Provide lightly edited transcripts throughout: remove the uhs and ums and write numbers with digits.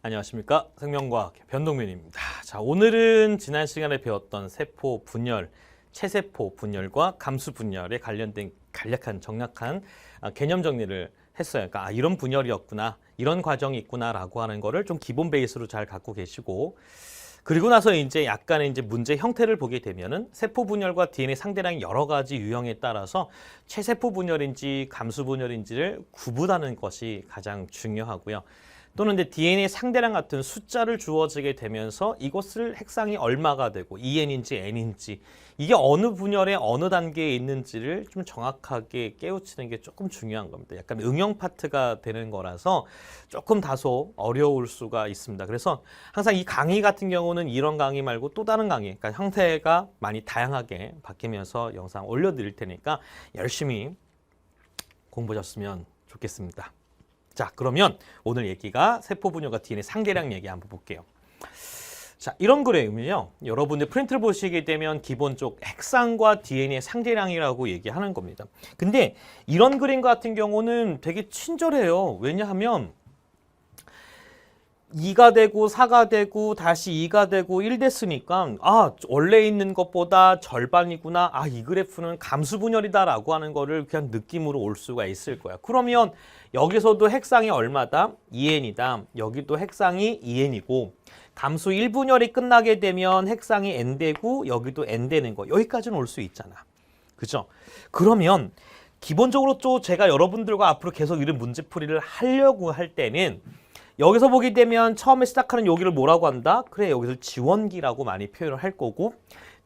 안녕하십니까. 생명과학 변동민입니다. 자, 오늘은 지난 시간에 배웠던 세포 분열, 체세포 분열과 감수 분열에 관련된 간략한 정략한 개념 정리를 했어요. 그러니까 이런 분열이었구나, 이런 과정이 있구나라고 하는 거를 좀 기본 베이스로 잘 갖고 계시고, 그리고 나서 이제 약간의 이제 문제 형태를 보게 되면은 세포 분열과 DNA 상대량의 여러 가지 유형에 따라서 체세포 분열인지 감수 분열인지를 구분하는 것이 가장 중요하고요. 또는 이제 DNA 상대량 같은 숫자를 주어지게 되면서 이것을 핵상이 얼마가 되고 EN인지 N인지 이게 어느 분열의 어느 단계에 있는지를 좀 정확하게 깨우치는 게 조금 중요한 겁니다. 약간 응용 파트가 되는 거라서 조금 다소 어려울 수가 있습니다. 그래서 항상 이 강의 같은 경우는 이런 강의 말고 또 다른 강의, 그러니까 형태가 많이 다양하게 바뀌면서 영상 올려드릴 테니까 열심히 공부하셨으면 좋겠습니다. 자, 그러면 오늘 얘기가 세포 분열과 DNA 상대량 얘기 한번 볼게요. 자, 이런 그래프는요, 여러분들 프린트를 보시게 되면 기본 쪽 핵상과 DNA의 상대량이라고 얘기하는 겁니다. 근데 이런 그림 같은 경우는 되게 친절해요. 왜냐하면 2가 되고 4가 되고 다시 2가 되고 1 됐으니까 원래 있는 것보다 절반이구나. 이 그래프는 감수 분열이다라고 하는 거를 그냥 느낌으로 올 수가 있을 거야. 그러면 여기서도 핵상이 얼마다? 2n이다. 여기도 핵상이 2n이고 감수 1분열이 끝나게 되면 핵상이 n 되고 여기도 n 되는 거. 여기까지는 올 수 있잖아. 그죠? 그러면 기본적으로 또 제가 여러분들과 앞으로 계속 이런 문제풀이를 하려고 할 때는 여기서 보게 되면 처음에 시작하는 여기를 뭐라고 한다? 그래, 여기서 지원기라고 많이 표현을 할 거고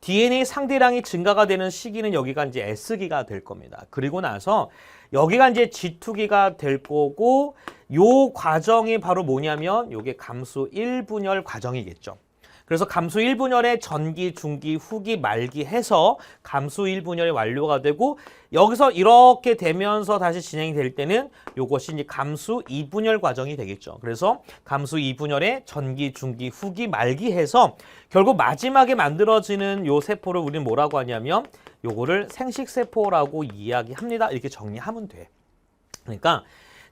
DNA 상대량이 증가가 되는 시기는 여기가 이제 S기가 될 겁니다. 그리고 나서 여기가 이제 G2기가 될 거고 요 과정이 바로 뭐냐면 요게 감수 1분열 과정이겠죠. 그래서 감수 1분열의 전기, 중기, 후기, 말기 해서 감수 1분열이 완료가 되고 여기서 이렇게 되면서 다시 진행이 될 때는 요것이 이제 감수 2분열 과정이 되겠죠. 그래서 감수 2분열의 전기, 중기, 후기, 말기 해서 결국 마지막에 만들어지는 요 세포를 우리는 뭐라고 하냐면 요거를 생식세포라고 이야기합니다. 이렇게 정리하면 돼. 그러니까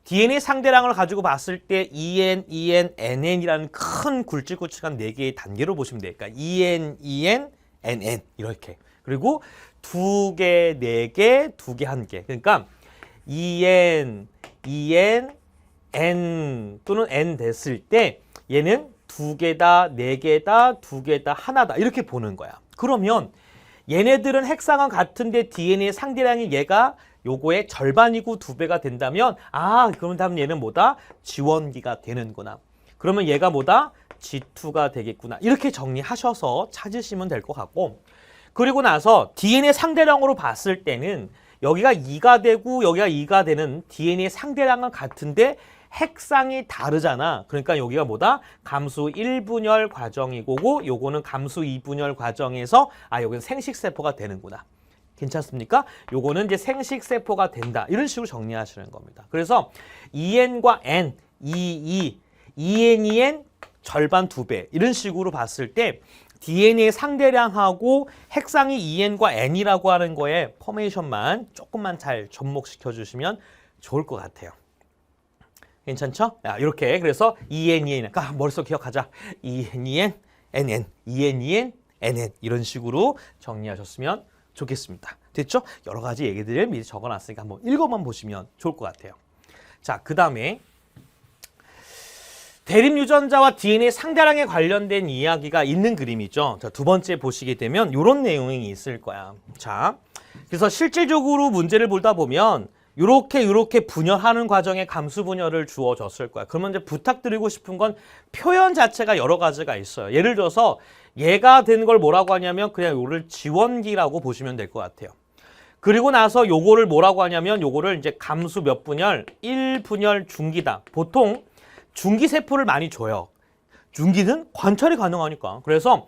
DNA 상대량을 가지고 봤을 때 EN, EN, NN이라는 큰 굵직굵직한 4개의 단계로 보시면 돼요. 그러니까 EN, EN, NN 이렇게. 그리고 2개, 4개, 2개, 1개. 그러니까 EN, EN, N 또는 N 됐을 때 얘는 2개다, 4개다, 2개다, 하나다 이렇게 보는 거야. 그러면 얘네들은 핵상은 같은데 DNA 상대량이 얘가 요거의 절반이고 2배가 된다면 그러면 다음 얘는 뭐다? 지원기가 되는구나. 그러면 얘가 뭐다? G2가 되겠구나. 이렇게 정리하셔서 찾으시면 될 것 같고 그리고 나서 DNA 상대량으로 봤을 때는 여기가 2가 되고 여기가 2가 되는 DNA 상대량은 같은데 핵상이 다르잖아. 그러니까 여기가 뭐다? 감수 1분열 과정이고 요거는 감수 2분열 과정에서 여기는 생식세포가 되는구나. 괜찮습니까? 요거는 이제 생식세포가 된다. 이런 식으로 정리하시는 겁니다. 그래서 EN과 N, EN 절반 2배 이런 식으로 봤을 때 DNA 상대량하고 핵상이 EN과 N이라고 하는 거에 포메이션만 조금만 잘 접목시켜 주시면 좋을 것 같아요. 괜찮죠? 이렇게 그래서 EN, 머릿속 기억하자. EN, NN, EN, NN 이런 식으로 정리하셨으면 좋겠습니다. 됐죠? 여러 가지 얘기들을 미리 적어놨으니까 한번 읽어만 보시면 좋을 것 같아요. 자, 그 다음에 대립 유전자와 DNA 상대량에 관련된 이야기가 있는 그림이죠. 자, 두 번째 보시게 되면 이런 내용이 있을 거야. 자, 그래서 실질적으로 문제를 보다 보면 이렇게 분열하는 과정에 감수 분열을 주어졌을 거야. 그러면 이제 부탁드리고 싶은 건 표현 자체가 여러 가지가 있어요. 예를 들어서 얘가 된 걸 뭐라고 하냐면 그냥 요를 지원기라고 보시면 될 것 같아요. 그리고 나서 요거를 뭐라고 하냐면 요거를 이제 감수 몇 분열? 1분열 중기다. 보통 중기세포를 많이 줘요. 중기는 관찰이 가능하니까. 그래서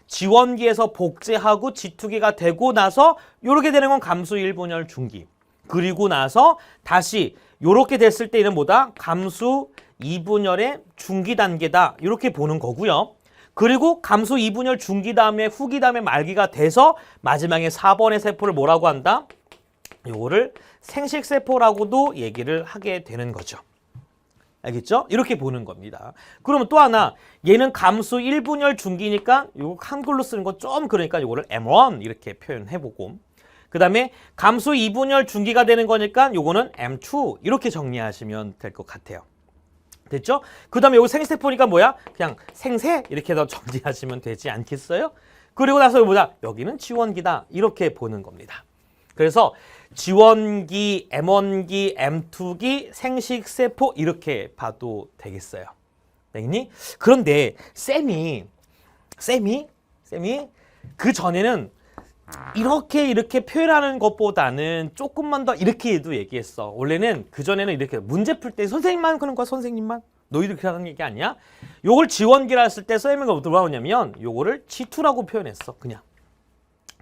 지원기에서 복제하고 G2기가 되고 나서 요렇게 되는 건 감수 1분열 중기. 그리고 나서 다시 요렇게 됐을 때 얘는 뭐다? 감수 2분열의 중기 단계다. 이렇게 보는 거고요. 그리고 감수 2분열 중기 다음에 후기 다음에 말기가 돼서 마지막에 4번의 세포를 뭐라고 한다? 요거를 생식세포라고도 얘기를 하게 되는 거죠. 알겠죠? 이렇게 보는 겁니다. 그러면 또 하나, 얘는 감수 1분열 중기니까 이거 한글로 쓰는 거 좀 그러니까 이거를 M1 이렇게 표현해보고, 그 다음에 감수 2분열 중기가 되는 거니까 요거는 M2 이렇게 정리하시면 될 것 같아요. 됐죠? 그 다음에 여기 생세포니까 뭐야? 그냥 생세 이렇게 더 정리하시면 되지 않겠어요? 그리고 나서 뭐다? 여기는 지원기다 이렇게 보는 겁니다. 그래서 지원기, M1기, M2기, 생식세포 이렇게 봐도 되겠어요. 되겠니? 그런데 쌤이 그 전에는 이렇게 표현하는 것보다는 조금만 더 이렇게도 얘기했어. 원래는 그 전에는 이렇게 문제 풀 때 선생님만 그런 거야. 선생님만. 너희들 그렇게 하는 얘기 아니야? 요걸 지원기라 했을 때 쌤이 뭐라고 나오냐면 요거를 G2라고 표현했어. 그냥.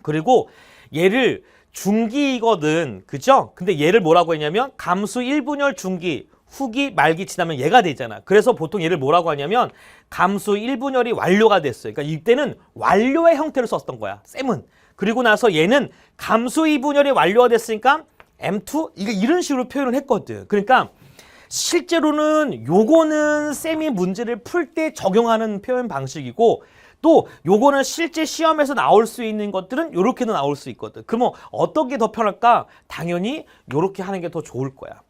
그리고 얘를 중기이거든. 그죠? 근데 얘를 뭐라고 했냐면 감수 1분열 중기, 후기, 말기 지나면 얘가 되잖아. 그래서 보통 얘를 뭐라고 하냐면 감수 1분열이 완료가 됐어요. 그러니까 이때는 완료의 형태를 썼던 거야. 쌤은. 그리고 나서 얘는 감수 2분열이 완료가 됐으니까 M2? 이런 식으로 표현을 했거든. 그러니까 실제로는 요거는 쌤이 문제를 풀 때 적용하는 표현 방식이고, 또 요거는 실제 시험에서 나올 수 있는 것들은 요렇게도 나올 수 있거든. 그러면 어떤 게 더 편할까? 당연히 요렇게 하는 게 더 좋을 거야.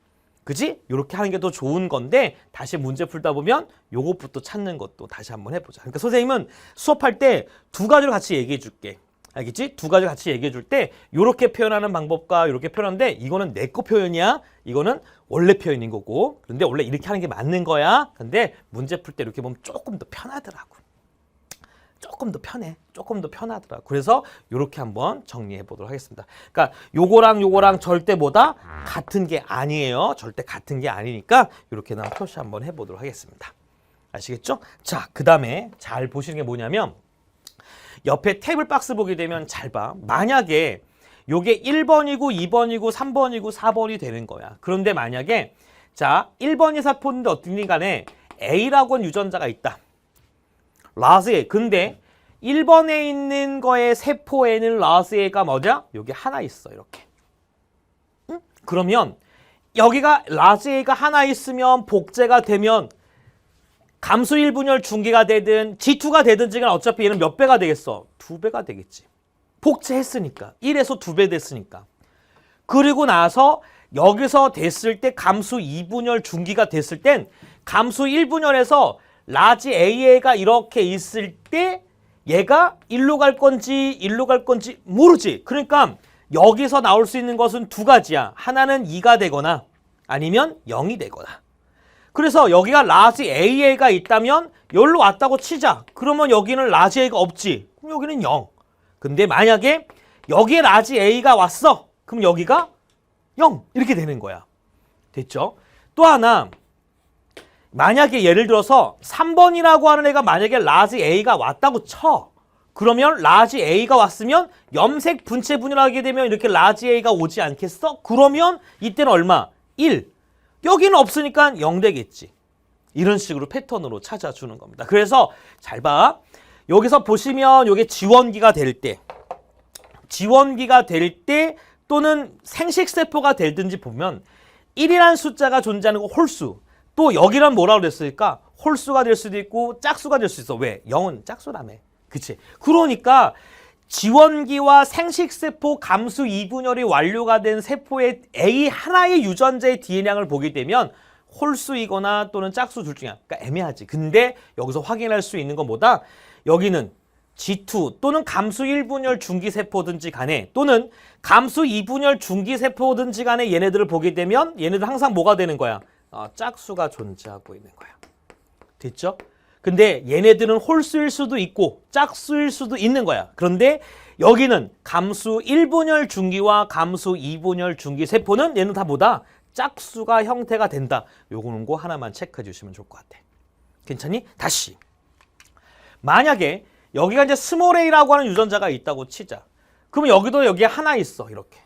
그지? 요렇게 하는 게 더 좋은 건데, 다시 문제 풀다 보면 요것부터 찾는 것도 다시 한번 해보자. 그러니까 선생님은 수업할 때 두 가지를 같이 얘기해 줄게. 알겠지? 두 가지 같이 얘기해 줄 때 요렇게 표현하는 방법과 요렇게 표현하는데, 이거는 내 거 표현이야. 이거는 원래 표현인 거고. 그런데 원래 이렇게 하는 게 맞는 거야. 근데 문제 풀 때 이렇게 보면 조금 더 편하더라고. 조금 더 편해. 조금 더 편하더라고. 그래서 요렇게 한번 정리해 보도록 하겠습니다. 그러니까 요거랑 절대 뭐다? 같은 게 아니에요. 절대 같은 게 아니니까 요렇게 나 표시 한번 해 보도록 하겠습니다. 아시겠죠? 자, 그 다음에 잘 보시는 게 뭐냐면, 옆에 테이블 박스 보게 되면 잘 봐. 만약에 요게 1번이고 2번이고 3번이고 4번이 되는 거야. 그런데 만약에 자 1번이 세포인데 어떻든 간에 A라고 하는 유전자가 있다. 라스에. 근데 1번에 있는 거의 세포에는 라스에가 뭐냐? 여기 하나 있어. 이렇게. 응? 그러면 여기가 라스에가 하나 있으면 복제가 되면 감수 1분열 중기가 되든 G2가 되든지 간 어차피 얘는 몇 배가 되겠어? 2배가 되겠지. 복제했으니까. 1에서 2배 됐으니까. 그리고 나서 여기서 됐을 때 감수 2분열 중기가 됐을 땐 감수 1분열에서 라지 A가 이렇게 있을 때 얘가 1로 갈 건지 1로 갈 건지 모르지. 그러니까 여기서 나올 수 있는 것은 두 가지야. 하나는 2가 되거나 아니면 0이 되거나. 그래서 여기가 라지 A가 있다면 여기로 왔다고 치자. 그러면 여기는 라지 A가 없지. 그럼 여기는 0. 근데 만약에 여기에 라지 A가 왔어. 그럼 여기가 0. 이렇게 되는 거야. 됐죠? 또 하나, 만약에 예를 들어서 3번이라고 하는 애가 만약에 라지 A가 왔다고 쳐. 그러면 라지 A가 왔으면 염색 분체 분열하게 되면 이렇게 라지 A가 오지 않겠어? 그러면 이때는 얼마? 1. 여기는 없으니까 0 되겠지. 이런 식으로 패턴으로 찾아주는 겁니다. 그래서 잘 봐. 여기서 보시면 이게 지원기가 될 때 또는 생식세포가 되든지 보면 1이라는 숫자가 존재하는 거 홀수. 또 여기란 뭐라고 그랬을까? 홀수가 될 수도 있고 짝수가 될 수 있어. 왜? 0은 짝수라며. 그치? 그러니까 지원기와 생식세포 감수 2분열이 완료가 된 세포의 A 하나의 유전자의 DNA량을 보게 되면 홀수이거나 또는 짝수 둘 중에 하나. 그러니까 애매하지. 근데 여기서 확인할 수 있는 건 뭐다? 여기는 G2 또는 감수 1분열 중기세포든지 간에 또는 감수 2분열 중기세포든지 간에 얘네들을 보게 되면 얘네들 항상 뭐가 되는 거야? 짝수가 존재하고 있는 거야. 됐죠? 근데 얘네들은 홀수일 수도 있고 짝수일 수도 있는 거야. 그런데 여기는 감수 1분열 중기와 감수 2분열 중기 세포는 얘는 다 뭐다? 짝수가 형태가 된다. 요거는 거 하나만 체크해 주시면 좋을 것 같아. 괜찮니? 다시. 만약에 여기가 이제 스몰 a라고 하는 유전자가 있다고 치자. 그러면 여기도 여기에 하나 있어. 이렇게.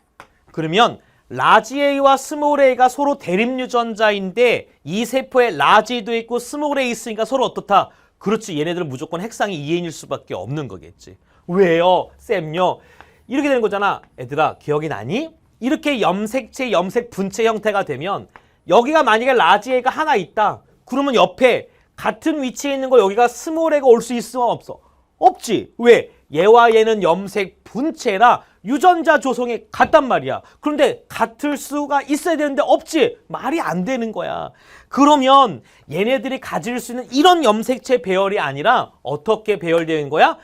그러면 라지 A와 스몰 A가 서로 대립 유전자인데 이 세포에 라지도 있고 스몰 A 있으니까 서로 어떻다? 그렇지. 얘네들은 무조건 핵상이 2N일 수밖에 없는 거겠지. 왜요? 쌤요? 이렇게 되는 거잖아. 애들아 기억이 나니? 이렇게 염색체, 염색 분체 형태가 되면 여기가 만약에 라지 A가 하나 있다. 그러면 옆에 같은 위치에 있는 거 여기가 스몰 a가 올 수 있어 없어? 없지. 왜? 얘와 얘는 염색 분체라 유전자 조성이 같단 말이야. 그런데 같을 수가 있어야 되는데 없지. 말이 안 되는 거야. 그러면 얘네들이 가질 수 있는 이런 염색체 배열이 아니라 어떻게 배열되는 거야?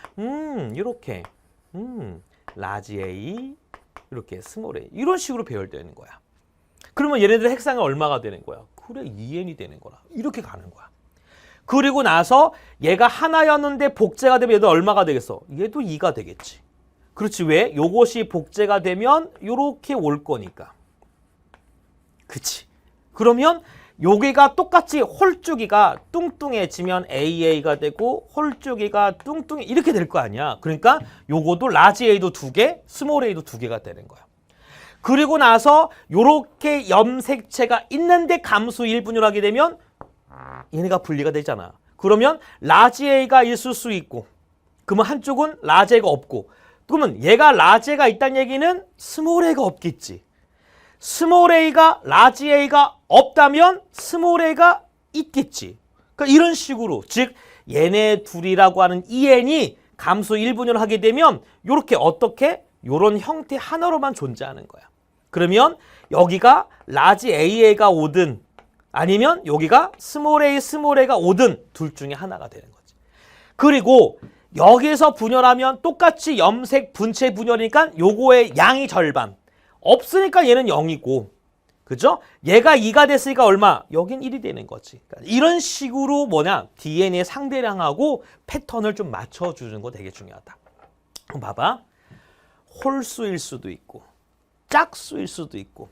이렇게 라지 A 이렇게 스몰 a 이런 식으로 배열되는 거야. 그러면 얘네들 핵상이 얼마가 되는 거야? 그래 2n이 되는 거라. 이렇게 가는 거야. 그리고 나서 얘가 하나였는데 복제가 되면 얘도 얼마가 되겠어? 얘도 2가 되겠지. 그렇지. 왜? 요것이 복제가 되면 요렇게 올 거니까. 그치. 그러면 여기가 똑같이 홀쭉이가 뚱뚱해지면 AA가 되고 홀쭉이가 뚱뚱해 이렇게 될 거 아니야. 그러니까 요거도 라지 A도 2개, 스몰 A도 2개가 되는 거야. 그리고 나서 요렇게 염색체가 있는데 감수 1분율하게 되면 얘네가 분리가 되잖아. 그러면 라지 A가 있을 수 있고 그러면 한쪽은 라지 A가 없고 그러면 얘가 라지 A가 있다는 얘기는 스몰 A가 없겠지. 스몰 A가 라지 A가 없다면 스몰 A가 있겠지. 그러니까 이런 식으로 즉 얘네 둘이라고 하는 EN이 감수 1분율을 하게 되면 이렇게 어떻게 이런 형태 하나로만 존재하는 거야. 그러면 여기가 라지 AA가 오든 아니면 여기가 스몰 A가 오든 둘 중에 하나가 되는 거지. 그리고 여기서 분열하면 똑같이 염색 분체 분열이니까 요거의 양이 절반. 없으니까 얘는 0이고 그죠? 얘가 2가 됐으니까 얼마? 여긴 1이 되는 거지. 그러니까 이런 식으로 뭐냐? DNA 상대량하고 패턴을 좀 맞춰주는 거 되게 중요하다. 그럼 봐봐. 홀수일 수도 있고 짝수일 수도 있고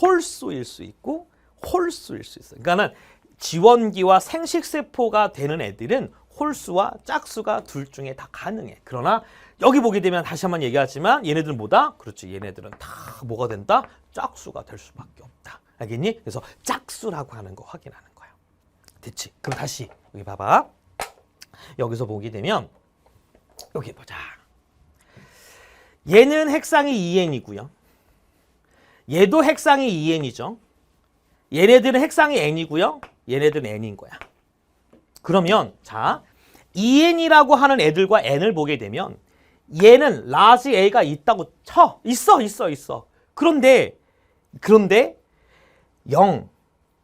홀수일 수 있고 홀수일 수 있어. 그러니까는 지원기와 생식세포가 되는 애들은 홀수와 짝수가 둘 중에 다 가능해. 그러나 여기 보게 되면 다시 한번 얘기하지만 얘네들은 뭐다? 그렇지. 얘네들은 다 뭐가 된다? 짝수가 될 수밖에 없다. 알겠니? 그래서 짝수라고 하는 거 확인하는 거야. 됐지? 그럼 다시 여기 봐봐. 여기서 보게 되면 여기 보자. 얘는 핵상이 2n이고요. 얘도 핵상이 2n이죠. 얘네들은 핵상이 n이고요. 얘네들은 n인 거야. 그러면 자 2n이라고 하는 애들과 n을 보게 되면 얘는 라지 A가 있다고 쳐. 있어. 그런데 0.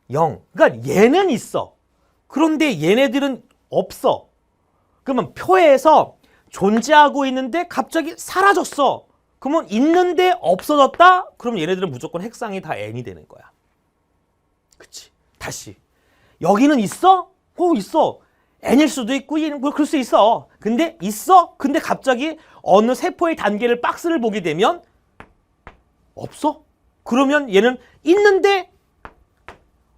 그러니까 얘는 있어. 그런데 얘네들은 없어. 그러면 표에서 존재하고 있는데 갑자기 사라졌어. 그러면 있는데 없어졌다? 그럼 얘네들은 무조건 핵상이 다 n이 되는 거야. 그치? 다시. 여기는 있어? 있어. n일 수도 있고 뭐 그럴 수 있어. 근데 있어? 근데 갑자기 어느 세포의 단계를 박스를 보게 되면 없어? 그러면 얘는 있는데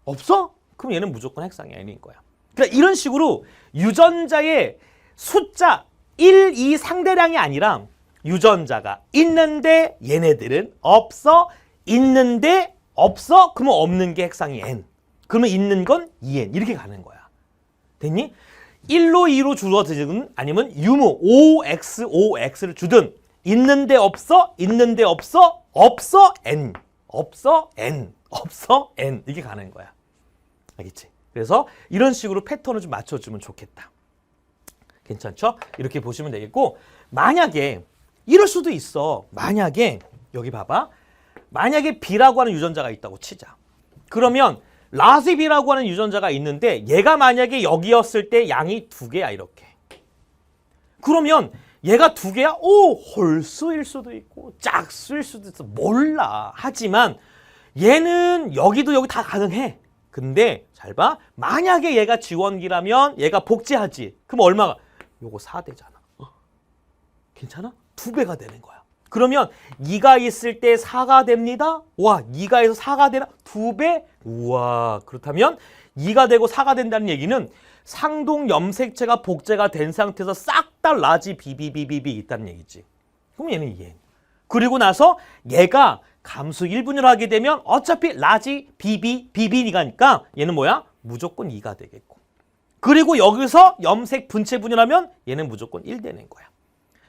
없어? 그럼 얘는 무조건 핵상이 n인 거야. 그러니까 이런 식으로 유전자의 숫자 1, 2 상대량이 아니라 유전자가 있는데 얘네들은 없어. 있는데 없어. 그러면 없는 게 핵상이 n. 그러면 있는 건 2n. 이렇게 가는 거야. 됐니? 1로 2로 줄어들든 아니면 유무 OX를 주든 있는데 없어. 있는데 없어. 없어 n. 없어 n. 없어 n. 이게 가는 거야. 알겠지? 그래서 이런 식으로 패턴을 좀 맞춰주면 좋겠다. 괜찮죠? 이렇게 보시면 되겠고 만약에 이럴 수도 있어. 만약에 여기 봐봐. 만약에 B라고 하는 유전자가 있다고 치자. 그러면 라지 B라고 하는 유전자가 있는데 얘가 만약에 여기였을 때 양이 2개야 이렇게. 그러면 얘가 2개야? 홀수일 수도 있고 짝수일 수도 있어. 몰라. 하지만 얘는 여기도 여기 다 가능해. 근데 잘 봐. 만약에 얘가 지원기라면 얘가 복제하지. 그럼 얼마가? 요거 4대잖아. 괜찮아? 2배가 되는 거야. 그러면 2가 있을 때 4가 됩니다. 와, 2가 해서 4가 되나? 2배? 우와, 그렇다면 2가 되고 4가 된다는 얘기는 상동 염색체가 복제가 된 상태에서 싹 다 라지 BBBBB 있다는 얘기지. 그럼 얘는 2n. 그리고 나서 얘가 감수 1분율을 하게 되면 어차피 라지 BBBB니까 얘는 뭐야? 무조건 2가 되겠고. 그리고 여기서 염색 분체 분열하면 얘는 무조건 1 되는 거야.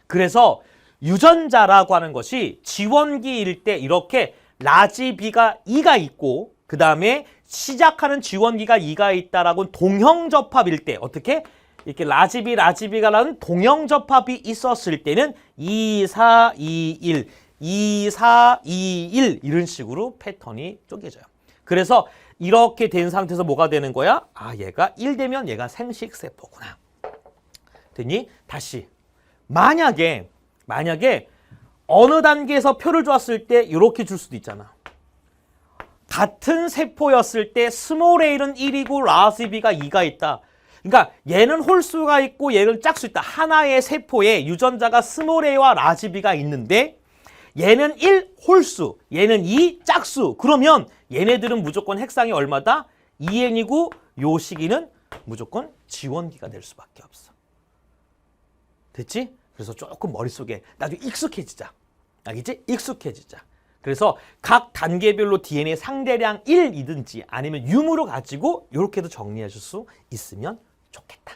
그래서 유전자라고 하는 것이 지원기일 때 이렇게 라지 B가 2가 있고 그 다음에 시작하는 지원기가 2가 있다라고 동형접합일 때 어떻게? 이렇게 라지비가 라는 동형접합이 있었을 때는 2, 4, 2, 1, 2, 4, 2, 1 이런 식으로 패턴이 쪼개져요. 그래서 이렇게 된 상태에서 뭐가 되는 거야? 아, 얘가 1 되면 얘가 생식세포구나. 됐니? 다시. 만약에 어느 단계에서 표를 줬을 때 이렇게 줄 수도 있잖아. 같은 세포였을 때 스몰 a는 1이고 라지 b가 2가 있다. 그러니까 얘는 홀수가 있고 얘는 짝수 있다. 하나의 세포에 유전자가 스몰 a와 라지 b가 있는데 얘는 1 홀수, 얘는 2 짝수. 그러면 얘네들은 무조건 핵상이 얼마다? 2n이고 요 시기는 무조건 지원기가 될 수밖에 없어. 됐지? 그래서 조금 머릿속에 나중에 익숙해지자. 알겠지? 익숙해지자. 그래서 각 단계별로 DNA 상대량 1이든지 아니면 유무로 가지고 이렇게도 정리해 줄 수 있으면 좋겠다.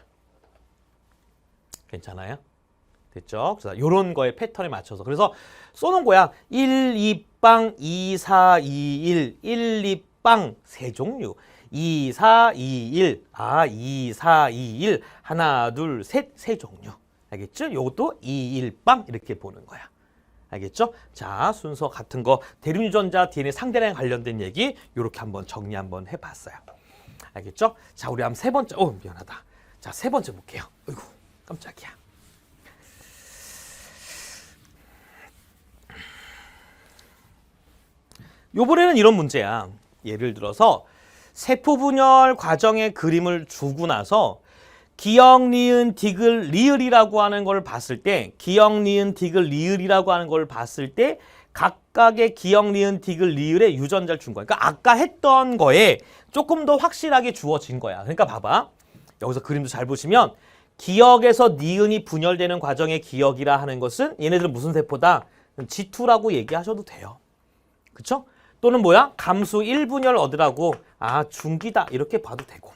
괜찮아요? 됐죠? 그래서 이런 거에 패턴에 맞춰서 그래서 쏘는 거야. 1, 2빵, 2, 4, 2, 1, 1, 2빵 세 종류. 2, 4, 2, 1, 2, 4, 2, 1 하나, 둘, 셋 세 종류. 알겠죠? 이것도 2, 1빵 이렇게 보는 거야. 알겠죠? 자, 순서 같은 거 대륙유전자 DNA 상대량 관련된 얘기 이렇게 한번 정리 한번 해봤어요. 알겠죠? 자, 우리 한번 세 번째. 미안하다. 자, 세 번째 볼게요. 어이구, 깜짝이야. 요번에는 이런 문제야. 예를 들어서 세포 분열 과정의 그림을 주고 나서 기역, 니은, 디귿, 리을이라고 하는 걸 봤을 때 기역, 니은, 디귿, 리을이라고 하는 걸 봤을 때 각각의 기역, 니은, 디귿, 리을의 유전자를 준 거야. 그러니까 아까 했던 거에 조금 더 확실하게 주어진 거야. 그러니까 봐봐. 여기서 그림도 잘 보시면 기역에서 니은이 분열되는 과정의 기역이라 하는 것은 얘네들은 무슨 세포다? G2라고 얘기하셔도 돼요. 그쵸? 또는 뭐야? 감수 1분열 얻으라고 중기다 이렇게 봐도 되고.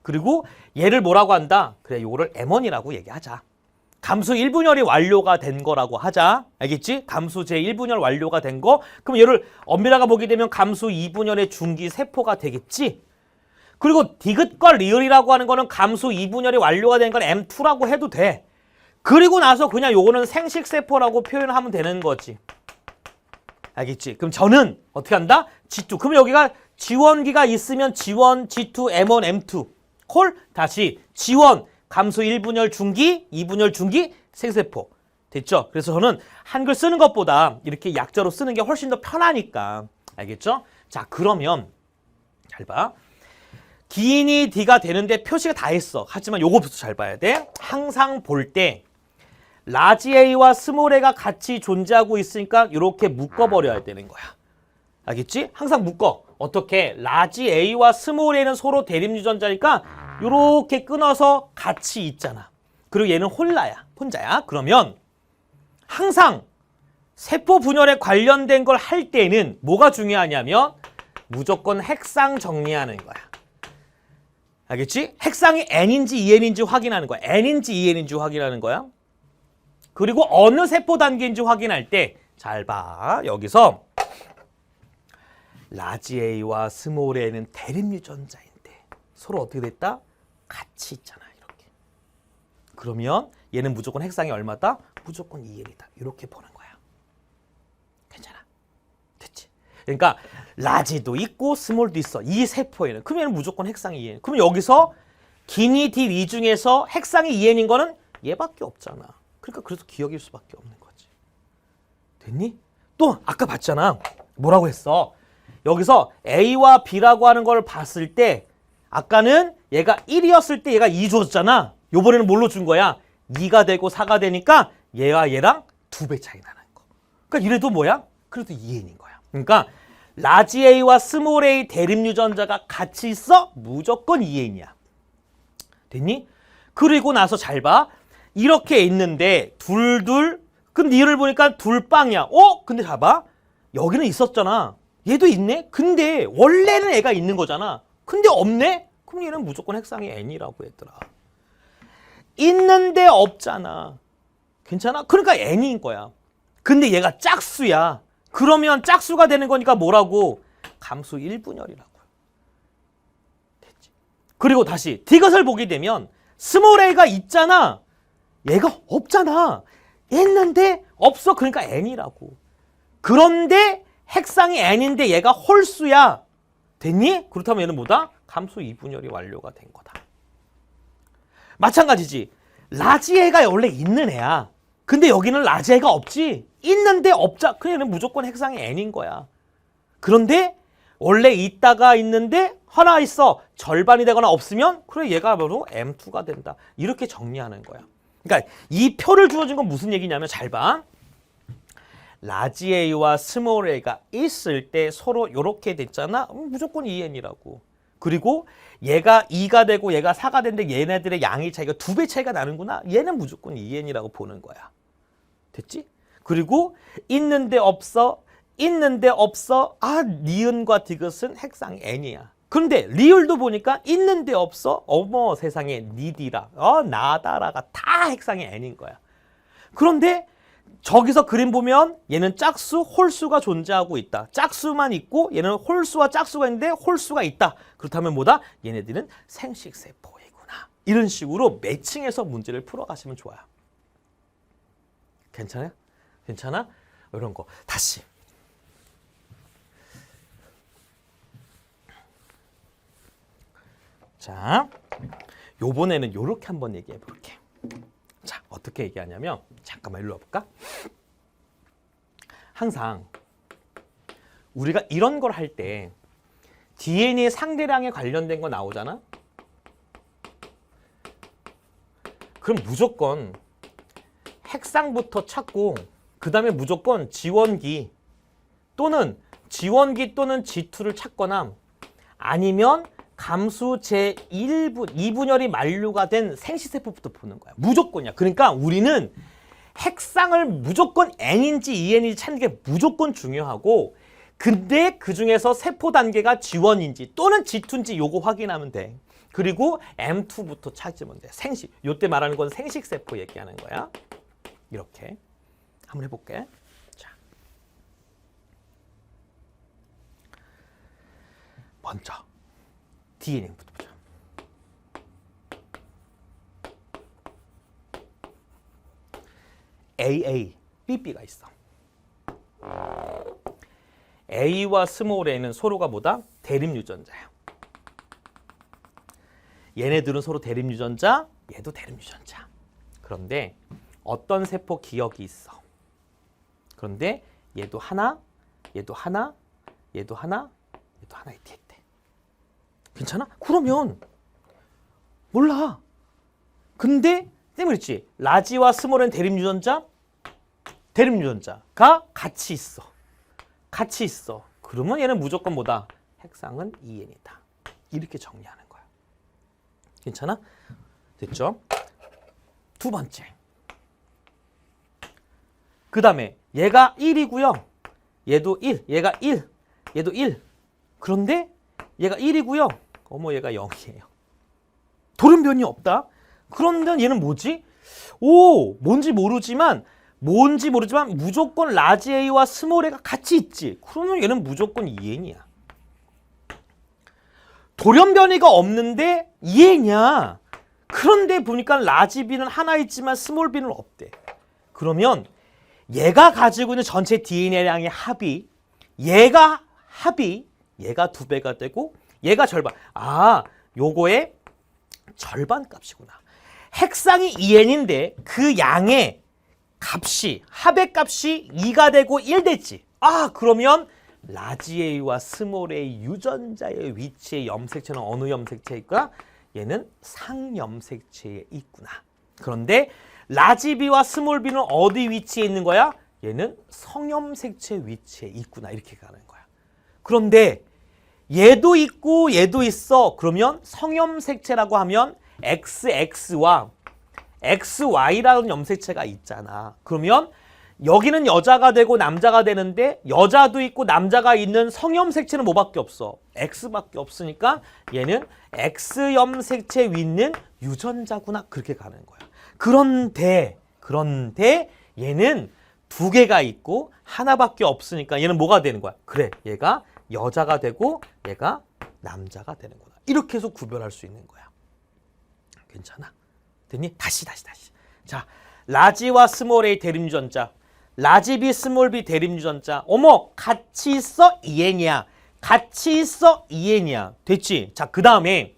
그리고 얘를 뭐라고 한다? 그래, 요거를 M1이라고 얘기하자. 감수 1분열이 완료가 된 거라고 하자. 알겠지? 감수 제1분열 완료가 된 거. 그럼 얘를 엄밀하게 보게 되면 감수 2분열의 중기 세포가 되겠지? 그리고 디귿과 리을이라고 하는 거는 감수 2분열이 완료가 된 건 M2라고 해도 돼. 그리고 나서 그냥 요거는 생식세포라고 표현하면 되는 거지. 알겠지? 그럼 저는 어떻게 한다? G2. 그럼 여기가 지원기가 있으면 G1, G2, M1, M2. 콜 다시 G1 감수 1분열 중기, 2분열 중기, 생세포. 됐죠? 그래서 저는 한글 쓰는 것보다 이렇게 약자로 쓰는 게 훨씬 더 편하니까. 알겠죠? 자, 그러면 잘 봐. 기인이 D가 되는데 표시가 다 했어. 하지만 요거부터 잘 봐야 돼. 항상 볼 때 라지 A와 스몰 a가 같이 존재하고 있으니까 이렇게 묶어버려야 되는 거야. 알겠지? 항상 묶어. 어떻게? 라지 A와 스몰 a는 서로 대립유전자니까 이렇게 끊어서 같이 있잖아. 그리고 얘는 혼자야. 그러면 항상 세포 분열에 관련된 걸 할 때는 뭐가 중요하냐면 무조건 핵상 정리하는 거야. 알겠지? 핵상이 N인지 EN인지 확인하는 거야. N인지 EN인지 확인하는 거야. 그리고 어느 세포 단계인지 확인할 때 잘 봐. 여기서 라지 A와 스몰 a는 대립유전자인데 서로 어떻게 됐다? 같이 있잖아. 이렇게. 그러면 얘는 무조건 핵상이 얼마다? 무조건 2N이다. 이렇게 보는 거야. 괜찮아. 됐지? 그러니까 라지도 있고 스몰도 있어. 이 세포에는. 그럼 얘는 무조건 핵상이 2N. 그럼 여기서 기니 D2 중에서 핵상이 2N인 거는 얘밖에 없잖아. 그러니까 그래서 기억일 수밖에 없는 거지. 됐니? 또 아까 봤잖아. 뭐라고 했어? 여기서 A와 B라고 하는 걸 봤을 때 아까는 얘가 1이었을 때 얘가 2 줬잖아. 요번에는 뭘로 준 거야? 2가 되고 4가 되니까 얘와 얘랑 2배 차이 나는 거. 그러니까 이래도 뭐야? 그래도 2N인 거야. 그러니까 라지 A와 스몰 a 대립유전자가 같이 있어? 무조건 2N이야. 됐니? 그리고 나서 잘 봐. 이렇게 있는데 근데 얘를 보니까 둘빵이야. 근데 잘 봐. 여기는 있었잖아. 얘도 있네? 근데 원래는 애가 있는 거잖아. 근데 없네? 그럼 얘는 무조건 핵상이 N이라고 했더라. 있는데 없잖아. 괜찮아? 그러니까 N인 거야. 근데 얘가 짝수야. 그러면 짝수가 되는 거니까 뭐라고? 감수 1분열이라고. 그리고 다시 디귿을 보게 되면 스몰 a가 있잖아. 얘가 없잖아. 있는데 없어. 그러니까 n이라고. 그런데 핵상이 n인데 얘가 홀수야. 됐니? 그렇다면 얘는 뭐다? 감수 이분열이 완료가 된 거다. 마찬가지지. 라지 애가 원래 있는 애야. 근데 여기는 라지 애가 없지. 있는데 없자. 그래 얘는 무조건 핵상이 n인 거야. 그런데 원래 있다가 있는데 하나 있어. 절반이 되거나 없으면 그래 얘가 바로 M2가 된다. 이렇게 정리하는 거야. 그러니까 이 표를 주어진 건 무슨 얘기냐면 잘 봐. 라지 A와 스몰 a가 있을 때 서로 이렇게 됐잖아. 무조건 2n이라고. 그리고 얘가 2가 되고 얘가 4가 되는데 얘네들의 양의 차이가 2배 차이가 나는구나. 얘는 무조건 2n이라고 보는 거야. 됐지? 그리고 있는데 없어. 있는데 없어. 아, 니은과 디귿은 핵상 n이야. 그런데 리을도 보니까 있는데 없어. 어머 세상에 니디라. 나다라가 다 핵상의 n인 거야. 그런데 저기서 그림 보면 얘는 짝수, 홀수가 존재하고 있다. 짝수만 있고 얘는 홀수와 짝수가 있는데 홀수가 있다. 그렇다면 뭐다? 얘네들은 생식세포이구나. 이런 식으로 매칭해서 문제를 풀어가시면 좋아요. 괜찮아요? 괜찮아? 이런 거. 다시. 자, 요번에는 이렇게 한번 얘기해 볼게. 자, 어떻게 얘기하냐면 잠깐만 일로 와볼까? 항상 우리가 이런 걸 할 때 DNA 상대량에 관련된 거 나오잖아? 그럼 무조건 핵상부터 찾고 그 다음에 무조건 지원기 또는 G2를 찾거나 아니면 감수 제1분, 2분열이 만료가 된 생식세포부터 보는 거야. 무조건이야. 그러니까 우리는 핵상을 무조건 N인지 EN인지 찾는 게 무조건 중요하고 근데 그 중에서 세포 단계가 G1인지 또는 G2인지 요거 확인하면 돼. 그리고 M2부터 찾으면 돼. 생식. 요때 말하는 건 생식세포 얘기하는 거야. 이렇게. 한번 해볼게. 자. 먼저. DNA부터 보자. AA, BB가 있어. A와 스몰 a는 서로가 뭐다? 대립유전자야. 얘네들은 서로 대립유전자, 얘도 대립유전자. 그런데 어떤 세포 기억이 있어. 그런데 얘도 하나, 얘도 하나, 얘도 하나, 얘도 하나 이렇게 있대. 괜찮아? 그러면 몰라. 근데 쌤이 그랬지. 라지와 스몰은 대립유전자가 같이 있어. 같이 있어. 그러면 얘는 무조건 뭐다? 핵상은 2n이다. 이렇게 정리하는 거야. 괜찮아? 됐죠? 두 번째. 그 다음에 얘가 1이고요. 얘도 1. 얘가 1. 얘도 1. 그런데 얘가 1이고요. 어머 얘가 0이에요. 돌연변이 없다. 그러면 얘는 뭐지? 뭔지 모르지만 무조건 라지 A와 스몰 A가 같이 있지. 그러면 얘는 무조건 2n이야. 돌연변이가 없는데 2n이야. 그런데 보니까 라지 B는 하나 있지만 스몰 B는 없대. 그러면 얘가 가지고 있는 전체 DNA량의 합이 얘가 2배가 되고 얘가 절반. 요거의 절반 값이구나. 핵상이 2n인데 그 양의 값이 합의 값이 2가 되고 1 됐지. 그러면 라지 A와 스몰 A 유전자의 위치의 염색체는 어느 염색체일까? 얘는 상염색체에 있구나. 그런데 라지 B와 스몰 B는 어디 위치에 있는 거야? 얘는 성염색체 위치에 있구나. 이렇게 가는 거야. 그런데 얘도 있고 얘도 있어. 그러면 성염색체라고 하면 XX와 XY라는 염색체가 있잖아. 그러면 여기는 여자가 되고 남자가 되는데 여자도 있고 남자가 있는 성염색체는 뭐밖에 없어? X밖에 없으니까 얘는 X염색체 있는 유전자구나. 그렇게 가는 거야. 그런데 얘는 두 개가 있고 하나밖에 없으니까 얘는 뭐가 되는 거야? 그래, 얘가 여자가 되고 얘가 남자가 되는구나. 이렇게 해서 구별할 수 있는 거야. 괜찮아? 됐니? 다시. 자, 라지와 스몰 A 대립유전자. 라지 B, 스몰 B 대립유전자. 어머, 같이 있어? 2N이야. 같이 있어? 2N이야. 됐지? 자, 그 다음에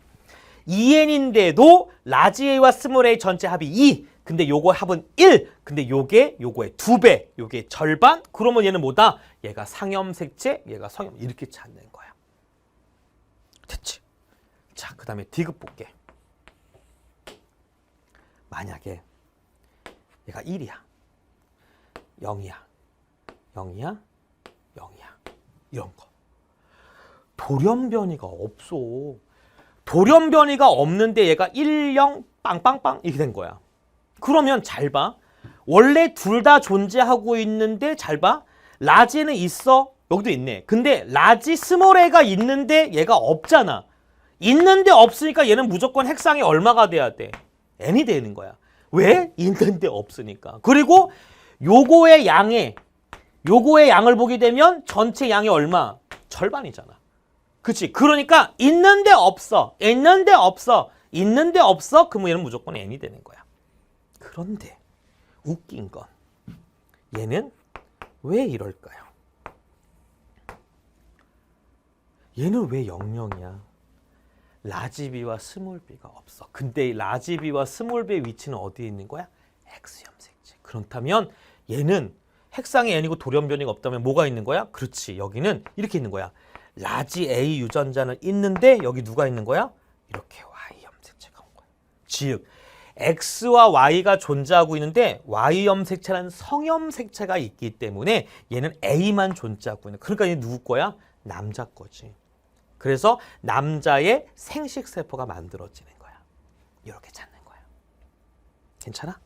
2N인데도 라지 A와 스몰 A 전체 합이 2. 근데 요거 합은 1. 근데 요거의 2배. 요게 절반. 그러면 얘는 뭐다? 얘가 상염색체, 얘가 성염. 이렇게 찾는 거야. 됐지? 자, 그 다음에 디귿 볼게. 만약에 얘가 1이야. 0이야. 0이야. 0이야. 이런 거. 돌연변이가 없어. 돌연변이가 없는데 얘가 1, 0, 빵빵빵 이렇게 된 거야. 그러면 잘 봐. 원래 둘 다 존재하고 있는데 잘 봐. 라지는 있어. 여기도 있네. 근데 라지 스몰 A가 있는데 얘가 없잖아. 있는데 없으니까 얘는 무조건 핵상이 얼마가 돼야 돼? N이 되는 거야. 왜? 있는데 없으니까. 그리고 요거의 양을 보게 되면 전체 양이 얼마? 절반이잖아. 그치? 그러니까 있는데 없어. 그러면 얘는 무조건 N이 되는 거야. 그런데 웃긴 건 얘는 왜 이럴까요? 얘는 왜 00이야? 라지 B와 스몰 B가 없어. 근데 라지 B와 스몰 B의 위치는 어디에 있는 거야? X염색체. 그렇다면 얘는 핵상이 N이고 돌연변이가 없다면 뭐가 있는 거야? 그렇지. 여기는 이렇게 있는 거야. 라지 A 유전자는 있는데 여기 누가 있는 거야? 이렇게 Y염색체가 온 거야. 즉 X와 Y가 존재하고 있는데 Y염색체라는 성염색체가 있기 때문에 얘는 A만 존재하고 있는. 그러니까 얘 누구 거야? 남자 거지. 그래서 남자의 생식세포가 만들어지는 거야. 이렇게 찾는 거야. 괜찮아?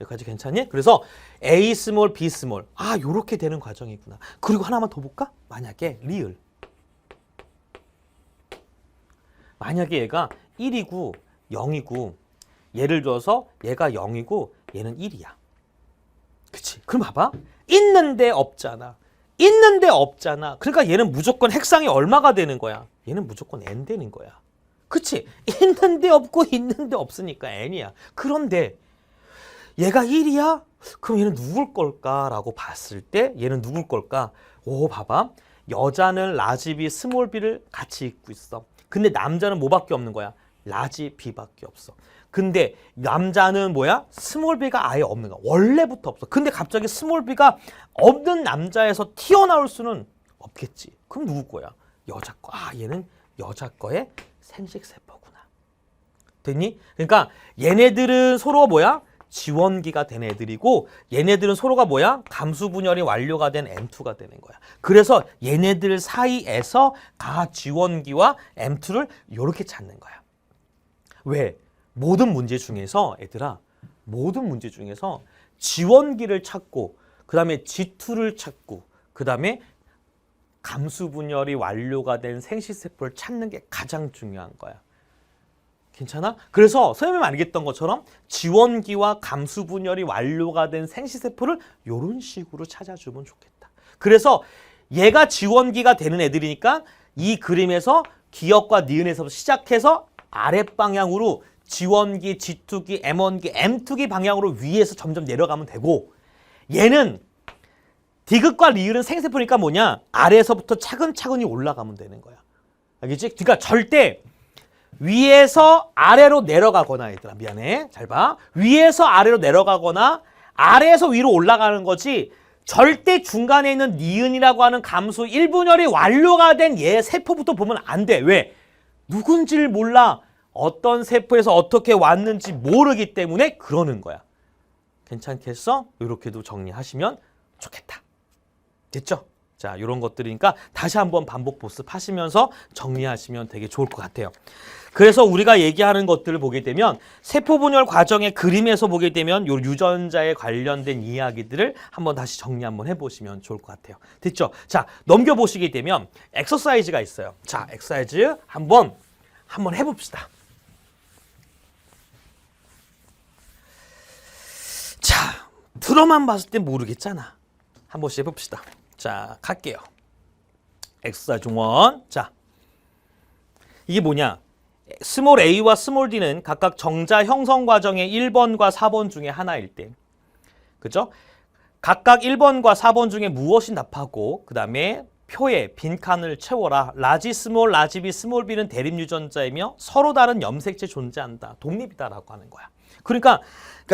여기까지 괜찮니? 그래서 A 스몰, B 스몰. 아, 요렇게 되는 과정이구나. 그리고 하나만 더 볼까? 만약에 리을. 만약에 얘가 1이고 0이고 예를 들어서 얘가 0이고 얘는 1이야. 그치? 그럼 봐봐. 있는데 없잖아. 그러니까 얘는 무조건 핵상이 얼마가 되는 거야? 얘는 무조건 N 되는 거야. 그치? 있는데 없고 있는데 없으니까 N이야. 그런데 얘가 1이야? 그럼 얘는 누굴 걸까라고 봤을 때 얘는 누굴 걸까? 오, 봐봐. 여자는 라지 B, 스몰 B를 같이 입고 있어. 근데 남자는 뭐밖에 없는 거야? 라지 B밖에 없어. 근데 남자는 뭐야? 스몰 B가 아예 없는 거야. 원래부터 없어. 근데 갑자기 스몰 B가 없는 남자에서 튀어나올 수는 없겠지. 그럼 누구 거야? 여자 거. 아, 얘는 여자 거의 생식세포구나. 됐니? 그러니까 얘네들은 서로 뭐야? 지원기가 된 애들이고 얘네들은 서로가 뭐야? 감수분열이 완료가 된 M2가 되는 거야. 그래서 얘네들 사이에서 가지원기와 M2를 이렇게 찾는 거야. 왜? 모든 문제 중에서 얘들아, 모든 문제 중에서 지원기를 찾고 그 다음에 G2를 찾고 그 다음에 감수분열이 완료가 된 생식세포를 찾는 게 가장 중요한 거야. 괜찮아? 그래서 선생님이 말했던 것처럼 지원기와 감수분열이 완료가 된 생식세포를 이런 식으로 찾아주면 좋겠다. 그래서 얘가 지원기가 되는 애들이니까 이 그림에서 기역과 니은에서 시작해서 아랫방향으로 지원기, G2기, M1기, M2기 방향으로 위에서 점점 내려가면 되고 얘는 디귿과 리을은 생세포니까 뭐냐? 아래에서부터 차근차근히 올라가면 되는 거야. 알겠지? 그러니까 절대 위에서 아래로 내려가거나 얘들아 미안해. 잘 봐. 위에서 아래로 내려가거나 아래에서 위로 올라가는 거지 절대 중간에 있는 니은이라고 하는 감수 1분열이 완료가 된 얘 세포부터 보면 안 돼. 왜? 누군지를 몰라. 어떤 세포에서 어떻게 왔는지 모르기 때문에 그러는 거야. 괜찮겠어? 이렇게도 정리하시면 좋겠다. 됐죠? 자, 이런 것들이니까 다시 한번 반복 복습하시면서 정리하시면 되게 좋을 것 같아요. 그래서 우리가 얘기하는 것들을 보게 되면 세포 분열 과정의 그림에서 보게 되면 요 유전자에 관련된 이야기들을 한번 다시 정리 한번 해보시면 좋을 것 같아요. 됐죠? 자, 넘겨보시게 되면 엑서사이즈가 있어요. 자, 엑서사이즈 한번 해봅시다. 자, 들어만 봤을 때 모르겠잖아. 한 번씩 해봅시다. 자, 갈게요. 엑서사이즈 1. 자, 이게 뭐냐? 스몰 a와 스몰 d는 각각 정자 형성 과정의 1번과 4번 중에 하나일 때, 그죠? 각각 1번과 4번 중에 무엇이 답하고 그 다음에 표에 빈칸을 채워라. 라지 스몰, 라지 b, 스몰 b는 대립 유전자이며 서로 다른 염색체 존재한다. 독립이다라고 하는 거야. 그러니까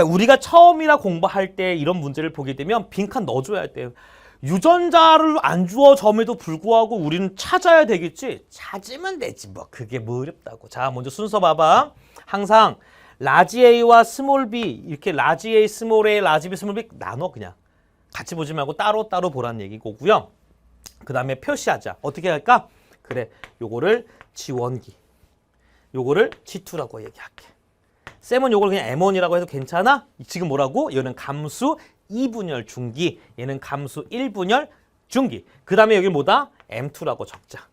우리가 처음이라 공부할 때 이런 문제를 보게 되면 빈칸 넣어줘야 돼요. 유전자를 안 주어점에도 불구하고 우리는 찾아야 되겠지. 찾으면 되지 뭐. 그게 뭐 어렵다고. 자, 먼저 순서 봐봐. 항상 라지 A와 스몰 B 이렇게 라지 A, 스몰 A, 라지 B, 스몰 B 나눠 그냥. 같이 보지 말고 따로따로 보란 얘기고요. 그 다음에 표시하자. 어떻게 할까? 그래, 요거를 G1기, 요거를 G2라고 얘기할게. 쌤은 요걸 그냥 M1이라고 해도 괜찮아? 지금 뭐라고? 얘는 감수 2분열 중기, 얘는 감수 1분열 중기. 그 다음에 여기 뭐다? M2라고 적자.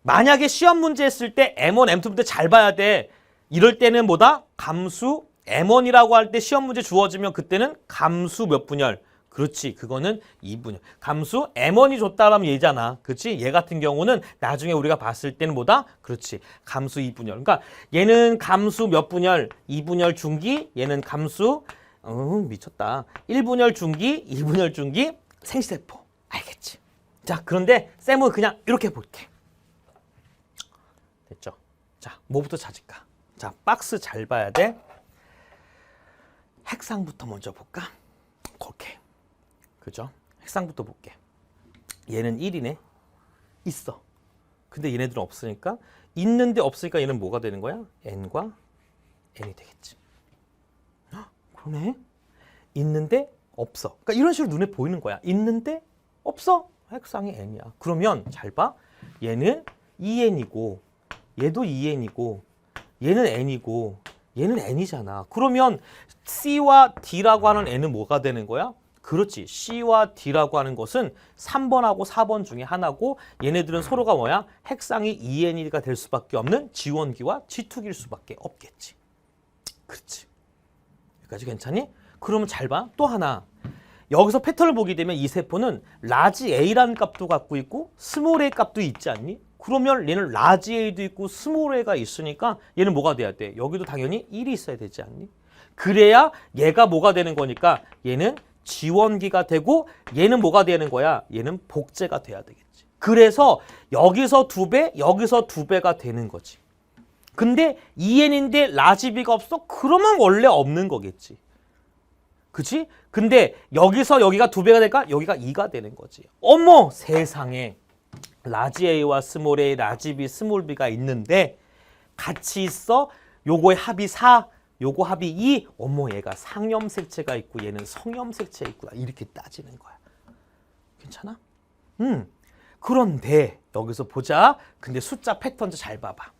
만약에 시험 문제 했을 때 M1, M2 문제 잘 봐야 돼. 이럴 때는 뭐다? 감수 M1이라고 할 때 시험 문제 주어지면 그때는 감수 몇 분열? 그렇지, 그거는 2분열. 감수 M1이 줬다라면 얘잖아. 그렇지? 얘 같은 경우는 나중에 우리가 봤을 때는 뭐다? 그렇지, 감수 2분열. 그러니까 얘는 감수 몇 분열? 2분열 중기, 얘는 감수 미쳤다. 1분열 중기, 2분열 중기, 생시세포. 알겠지? 자, 그런데 쌤은 그냥 이렇게 볼게. 됐죠? 자, 뭐부터 찾을까? 자, 박스 잘 봐야 돼. 핵상부터 먼저 볼까? 그렇게. 그죠? 핵상부터 볼게. 얘는 1이네. 있어. 근데 얘네들은 없으니까, 있는데 없으니까 얘는 뭐가 되는 거야? n과 n이 되겠지. 그러네. 있는데 없어. 그러니까 이런 식으로 눈에 보이는 거야. 있는데 없어. 핵상이 n이야. 그러면 잘 봐. 얘는 2n이고 얘도 2n이고 얘는 n이고 얘는 n이잖아. 그러면 C와 D라고 하는 n은 뭐가 되는 거야? 그렇지. C와 D라고 하는 것은 3번하고 4번 중에 하나고 얘네들은 서로가 뭐야? 핵상이 2n이가 될 수밖에 없는 G1기와 G2기일 수밖에 없겠지. 그렇지. 여기까지 괜찮니? 그러면 잘 봐. 또 하나. 여기서 패턴을 보게 되면 이 세포는 라지 A라는 값도 갖고 있고 스몰 A 값도 있지 않니? 그러면 얘는 라지 A도 있고 스몰 A가 있으니까 얘는 뭐가 돼야 돼? 여기도 당연히 1이 있어야 되지 않니? 그래야 얘가 뭐가 되는 거니까 얘는 G1기가 되고 얘는 뭐가 되는 거야? 얘는 복제가 돼야 되겠지. 그래서 여기서 2배, 여기서 2배가 되는 거지. 근데 2n인데 라지 B가 없어? 그러면 원래 없는 거겠지. 그치? 근데 여기서 여기가 2배가 될까? 여기가 2가 되는 거지. 어머 세상에. 라지 A와 스몰 A, 라지 B, 스몰 B가 있는데 같이 있어. 요거의 합이 4, 요거 합이 2. 어머 얘가 상염색체가 있고 얘는 성염색체가 있구나. 이렇게 따지는 거야. 괜찮아? 그런데 여기서 보자. 근데 숫자 패턴 잘 봐봐.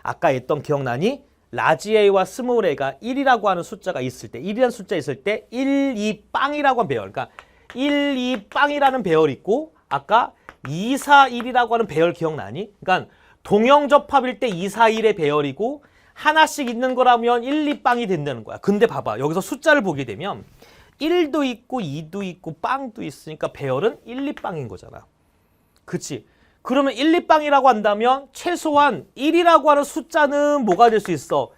아까 했던 기억나니? 라지 A와 스몰 A가 1이라고 하는 숫자가 있을 때, 1이라는 숫자 있을 때 1, 2, 빵이라고 하는 배열. 그러니까 1, 2, 빵이라는 배열이 있고 아까 2, 4, 1이라고 하는 배열 기억나니? 그러니까 동형접합일 때 2, 4, 1의 배열이고 하나씩 있는 거라면 1, 2, 빵이 된다는 거야. 근데 봐봐. 여기서 숫자를 보게 되면 1도 있고 2도 있고 빵도 있으니까 배열은 1, 2빵인 거잖아. 그치? 그러면 1, 2빵이라고 한다면 최소한 1이라고 하는 숫자는 뭐가 될 수 있어?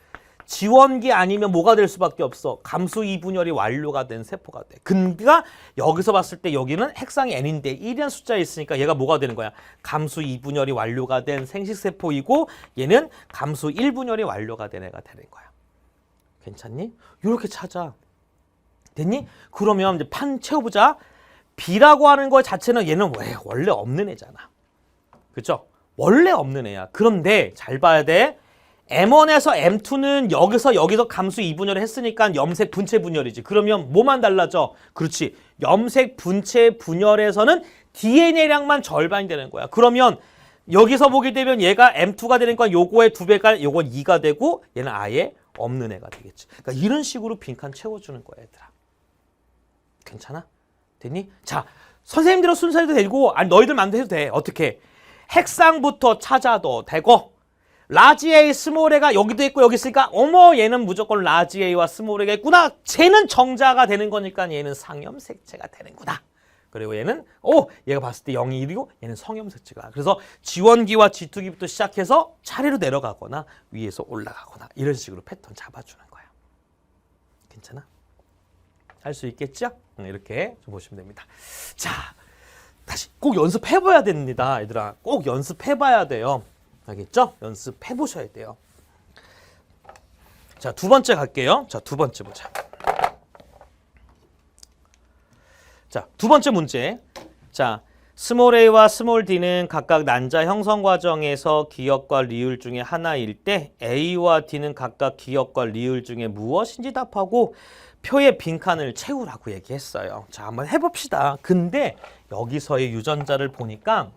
G1기 아니면 뭐가 될 수밖에 없어? 감수 2분열이 완료가 된 세포가 돼. 그러니까 여기서 봤을 때 여기는 핵상이 n인데 1이라는 숫자에 있으니까 얘가 뭐가 되는 거야? 감수 2분열이 완료가 된 생식세포이고 얘는 감수 1분열이 완료가 된 애가 되는 거야. 괜찮니? 이렇게 찾아. 됐니? 그러면 이제 판 채워보자. B라고 하는 거 자체는 얘는 왜 원래 없는 애잖아. 그렇죠? 원래 없는 애야. 그런데 잘 봐야 돼. M1에서 M2는 여기서 감수 2분열을 했으니까 염색 분체 분열이지. 그러면 뭐만 달라져? 그렇지. 염색 분체 분열에서는 DNA량만 절반이 되는 거야. 그러면 여기서 보게 되면 얘가 M2가 되는 건 요거의 2배가 요건 2가 되고 얘는 아예 없는 애가 되겠지. 그러니까 이런 식으로 빈칸 채워주는 거야, 얘들아. 괜찮아? 됐니? 자, 선생님들의 순서에도 되고 아니 너희들 마음대로 해도 돼. 어떻게? 핵상부터 찾아도 되고 라지 A, 스몰 A가 여기도 있고 여기 있으니까 어머 얘는 무조건 라지 A와 스몰 A가 있구나. 쟤는 정자가 되는 거니까 얘는 상염색체가 되는구나. 그리고 얘는 얘가 봤을 때 0이 1이고 얘는 성염색체가. 그래서 지원기와 지투기부터 시작해서 차례로 내려가거나 위에서 올라가거나 이런 식으로 패턴 잡아주는 거야. 괜찮아? 할 수 있겠죠? 이렇게 좀 보시면 됩니다. 자, 다시 꼭 연습해봐야 됩니다. 얘들아, 꼭 연습해봐야 돼요. 알겠죠? 연습해보셔야 돼요. 자, 두 번째 갈게요. 자, 두 번째 보자. 자, 두 번째 문제. 자, 스몰 a와 스몰 d는 각각 난자 형성 과정에서 기역과 리을 중에 하나일 때 a와 d는 각각 기역과 리을 중에 무엇인지 답하고 표의 빈칸을 채우라고 얘기했어요. 자, 한번 해봅시다. 근데 여기서의 유전자를 보니까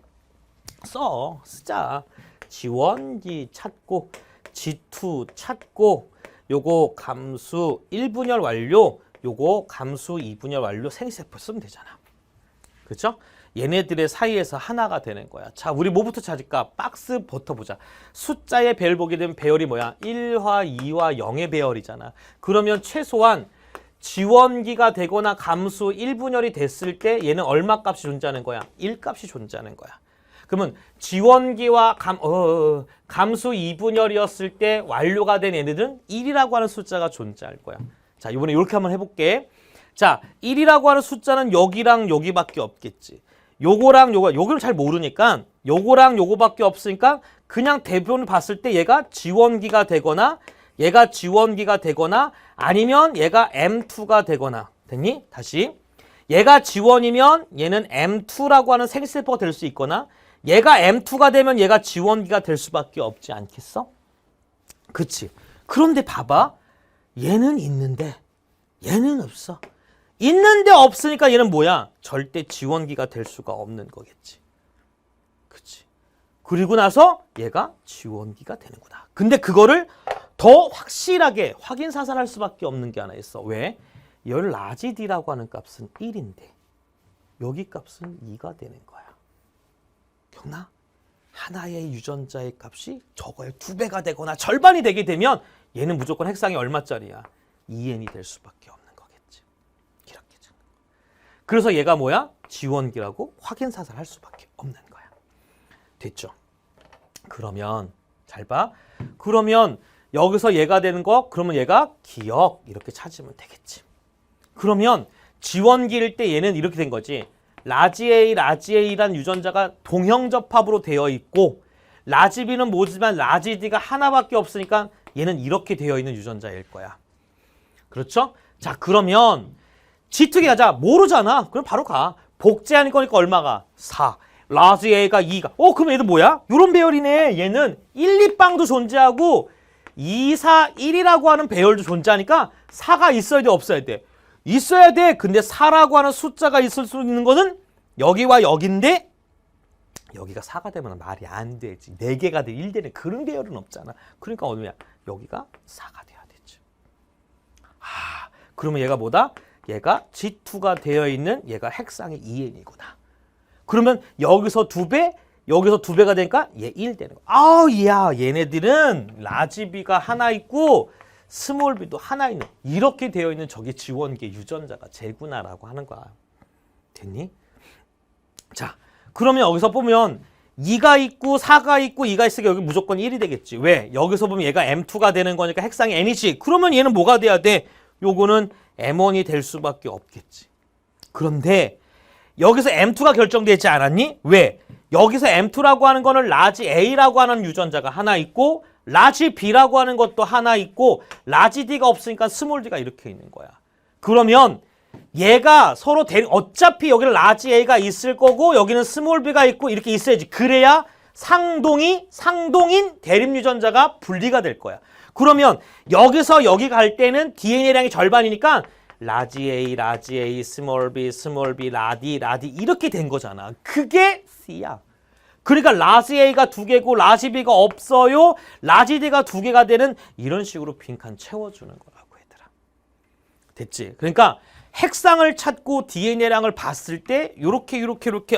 쓰자. 지원기 찾고 G2 찾고 요거 감수 1분열 완료, 요거 감수 2분열 완료 생세포 쓰면 되잖아. 그렇죠? 얘네들의 사이에서 하나가 되는 거야. 자, 우리 뭐부터 찾을까? 박스부터 보자. 숫자의 배열 보게 되면 배열이 뭐야? 1화, 2화, 0의 배열이잖아. 그러면 최소한 지원기가 되거나 감수 1분열이 됐을 때 얘는 얼마 값이 존재하는 거야? 1 값이 존재하는 거야. 그러면 지원기와 감수 2분열이었을 때 완료가 된 얘네들은 1이라고 하는 숫자가 존재할 거야. 자, 이번에 이렇게 한번 해볼게. 자, 1이라고 하는 숫자는 여기랑 여기밖에 없겠지. 요거랑 요거를 잘 모르니까 요거랑 요거밖에 없으니까 그냥 대변을 봤을 때 얘가 지원기가 되거나 아니면 얘가 M2가 되거나. 됐니? 다시. 얘가 지원이면 얘는 M2라고 하는 생세포가 될 수 있거나 얘가 M2가 되면 얘가 지원기가 될 수밖에 없지 않겠어? 그치? 그런데 봐봐. 얘는 있는데 얘는 없어. 있는데 없으니까 얘는 뭐야? 절대 지원기가 될 수가 없는 거겠지. 그치? 그리고 나서 얘가 지원기가 되는구나. 근데 그거를 더 확실하게 확인 사살할 수밖에 없는 게 하나 있어. 왜? 열 라지 D라고 하는 값은 1인데 여기 값은 2가 되는 거야. 기억나? 하나의 유전자의 값이 저거의 2배가 되거나 절반이 되게 되면 얘는 무조건 핵상이 얼마짜리야? 2n이 될 수밖에 없는 거겠지. 이렇게. 그래서 얘가 뭐야? 지원기라고 확인 사살할 수밖에 없는 거야. 됐죠? 그러면 잘 봐. 그러면 여기서 얘가 되는 거, 그러면 얘가 기역 이렇게 찾으면 되겠지. 그러면 지원기일 때 얘는 이렇게 된 거지. 라지 A란 유전자가 동형접합으로 되어 있고 라지 B는 뭐지만 라지 D가 하나밖에 없으니까 얘는 이렇게 되어 있는 유전자일 거야. 그렇죠? 자, 그러면 G2기 가자. 모르잖아. 그럼 바로 가. 복제하는 거니까 얼마가? 4. 라지 A가 2가. 그럼 얘도 뭐야? 요런 배열이네. 얘는 1, 2빵도 존재하고 2, 4, 1이라고 하는 배열도 존재하니까 4가 있어야 돼, 없어야 돼? 있어야 돼. 근데 4라고 하는 숫자가 있을 수 있는 거는 여기와 여기인데 여기가 4가 되면 말이 안 되지. 4개가 돼 1되는 그런 배열은 없잖아. 그러니까 어느냐? 여기가 4가 돼야 되지. 그러면 얘가 뭐다? 얘가 G2가 되어 있는 얘가 핵상의 2n이구나. 그러면 여기서 2배, 여기서 2배가 되니까 얘 1 되는 거야. 야, 얘네들은 라지 B가 하나 있고 스몰 b도 하나 있는 이렇게 되어 있는 저게 지원계 유전자가 쟤구나라고 하는 거야. 됐니? 자, 그러면 여기서 보면 2가 있고 4가 있고 2가 있으니까 여기 무조건 1이 되겠지. 왜? 여기서 보면 얘가 M2가 되는 거니까 핵상이 N이지. 그러면 얘는 뭐가 돼야 돼? 요거는 M1이 될 수밖에 없겠지. 그런데 여기서 M2가 결정되지 않았니? 왜? 여기서 M2라고 하는 거는 라지 A라고 하는 유전자가 하나 있고 라지 B라고 하는 것도 하나 있고 라지 D가 없으니까 스몰 D가 이렇게 있는 거야. 그러면 얘가 서로 어차피 여기는 라지 A가 있을 거고 여기는 스몰 B가 있고 이렇게 있어야지. 그래야 상동인 대립 유전자가 분리가 될 거야. 그러면 여기서 여기 갈 때는 DNA량이 절반이니까 라지 A, 스몰 B, 라디 이렇게 된 거잖아. 그게 C야. 그러니까 라지 A가 2개고 라지 B가 없어요. 라지 D가 2개가 되는 이런 식으로 빈칸 채워주는 거라고 얘들아. 됐지? 그러니까 핵상을 찾고 DNA량을 봤을 때 이렇게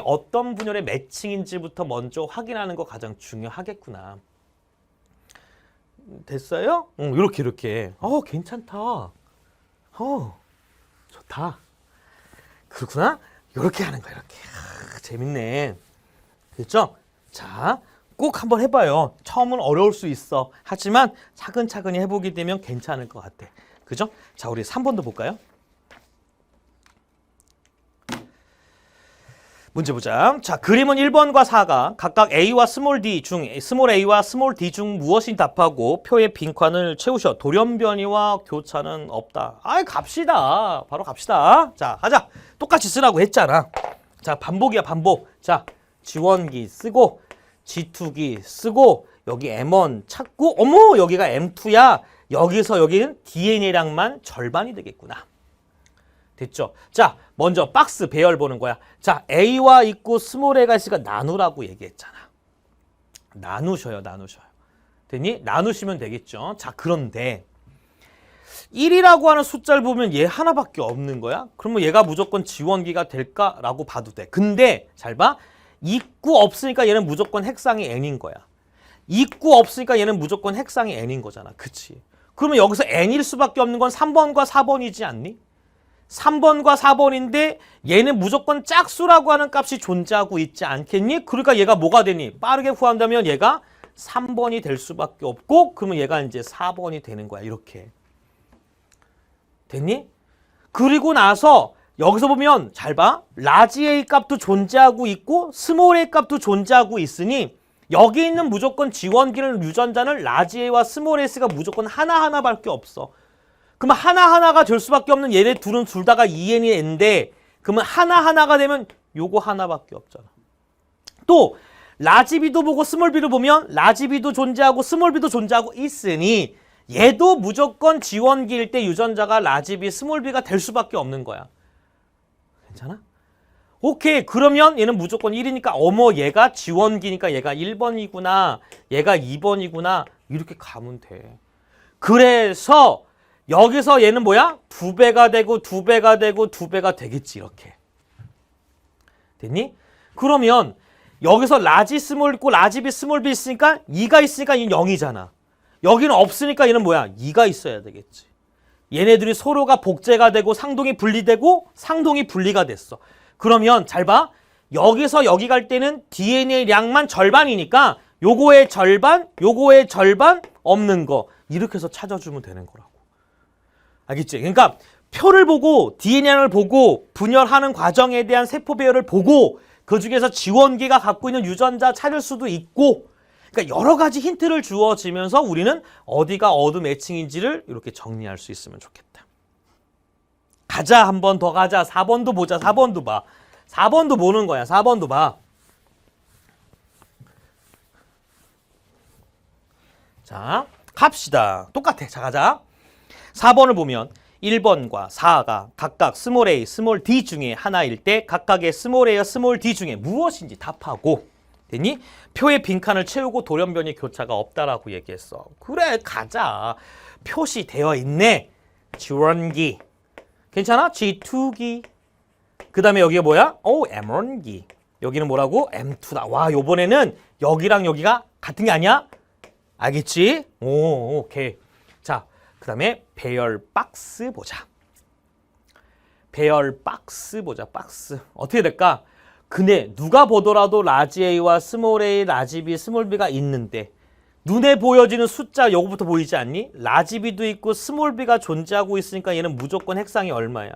어떤 분열의 매칭인지부터 먼저 확인하는 거 가장 중요하겠구나. 됐어요? 이렇게. 괜찮다. 좋다. 그렇구나. 이렇게 하는 거야. 이렇게. 재밌네. 그렇죠? 자, 꼭 한번 해봐요. 처음은 어려울 수 있어. 하지만 차근차근히 해보게 되면 괜찮을 것 같아. 그죠? 자, 우리 3번도 볼까요? 문제 보자. 자, 그림은 1번과 4가 각각 A와 스몰 D 중, 스몰 A와 스몰 D 중 무엇이 답하고 표의 빈칸을 채우셔. 돌연변이와 교차는 없다. 아이, 갑시다. 바로 갑시다. 자, 하자. 똑같이 쓰라고 했잖아. 자, 반복이야, 반복. 자, G1기 쓰고, G2기 쓰고, 여기 M1 찾고, 어머, 여기가 M2야. 여기서 여기는 DNA량만 절반이 되겠구나. 됐죠? 자, 먼저 박스 배열 보는 거야. 자, A와 있고 스몰 A가 있으니까 나누라고 얘기했잖아. 나누셔요, 나누셔요. 됐니? 나누시면 되겠죠. 자, 그런데 1이라고 하는 숫자를 보면 얘 하나밖에 없는 거야? 그러면 얘가 무조건 지원기가 될까라고 봐도 돼. 근데 잘 봐. 있고 없으니까 얘는 무조건 핵상이 n인 거야. 있고 없으니까 얘는 무조건 핵상이 n인 거잖아. 그치? 그러면 여기서 n일 수밖에 없는 건 3번과 4번이지 않니? 3번과 4번인데 얘는 무조건 짝수라고 하는 값이 존재하고 있지 않겠니? 그러니까 얘가 뭐가 되니? 빠르게 구한다면 얘가 3번이 될 수밖에 없고 그러면 얘가 이제 4번이 되는 거야. 이렇게. 됐니? 그리고 나서 여기서 보면 잘 봐. 라지 A 값도 존재하고 있고 스몰 A 값도 존재하고 있으니 여기 있는 무조건 지원기는 유전자는 라지 A와 스몰 S가 무조건 하나하나밖에 없어. 그러면 하나하나가 될 수밖에 없는 얘네 둘은 둘 다가 2n이 n인데 그러면 하나하나가 되면 요거 하나밖에 없잖아. 또 라지 B도 보고 스몰 B를 보면 라지 B도 존재하고 스몰 B도 존재하고 있으니 얘도 무조건 지원기일 때 유전자가 라지 B, 스몰 B가 될 수밖에 없는 거야. 괜찮아? 오케이. 그러면 얘는 무조건 1이니까 어머 얘가 지원기니까 얘가 1번이구나. 얘가 2번이구나. 이렇게 가면 돼. 그래서 여기서 얘는 뭐야? 2배가 되고 2배가 되고 2배가 되겠지. 이렇게. 됐니? 그러면 여기서 라지 스몰 있고 라지 B 스몰 B 있으니까 2가 있으니까 얘는 0이잖아. 여기는 없으니까 얘는 뭐야? 2가 있어야 되겠지. 얘네들이 서로가 복제가 되고 상동이 분리되고 상동이 분리가 됐어. 그러면 잘 봐. 여기서 여기 갈 때는 DNA량만 절반이니까 요거의 절반, 요거의 절반 없는 거. 이렇게 해서 찾아주면 되는 거라고. 알겠지? 그러니까 표를 보고 DNA를 보고 분열하는 과정에 대한 세포 배열을 보고 그중에서 지원기가 갖고 있는 유전자 찾을 수도 있고 그러니까 여러 가지 힌트를 주어지면서 우리는 어디가 어드 매칭인지를 이렇게 정리할 수 있으면 좋겠다. 가자. 한 번 더 가자. 4번도 보자. 4번도 봐. 4번도 보는 거야. 4번도 봐. 자, 갑시다. 똑같아. 자, 가자. 4번을 보면 1번과 4가 각각 스몰 a, 스몰 d 중에 하나일 때 각각의 스몰 a와 스몰 d 중에 무엇인지 답하고 됐니? 표의 빈칸을 채우고 돌연변이 교차가 없다라고 얘기했어. 그래, 가자. 표시되어 있네. 지원기. 괜찮아? G2기. 그 다음에 여기가 뭐야? M1기. 여기는 뭐라고? M2다. 와, 요번에는 여기랑 여기가 같은 게 아니야? 알겠지? 오, 오케이. 자, 그 다음에 배열 박스 보자. 배열 박스 보자. 박스. 어떻게 될까? 근데 누가 보더라도 라지 A와 스몰 A, 라지 B, 스몰 B가 있는데 눈에 보여지는 숫자 요거부터 보이지 않니? 라지 B도 있고 스몰 B가 존재하고 있으니까 얘는 무조건 핵상이 얼마야?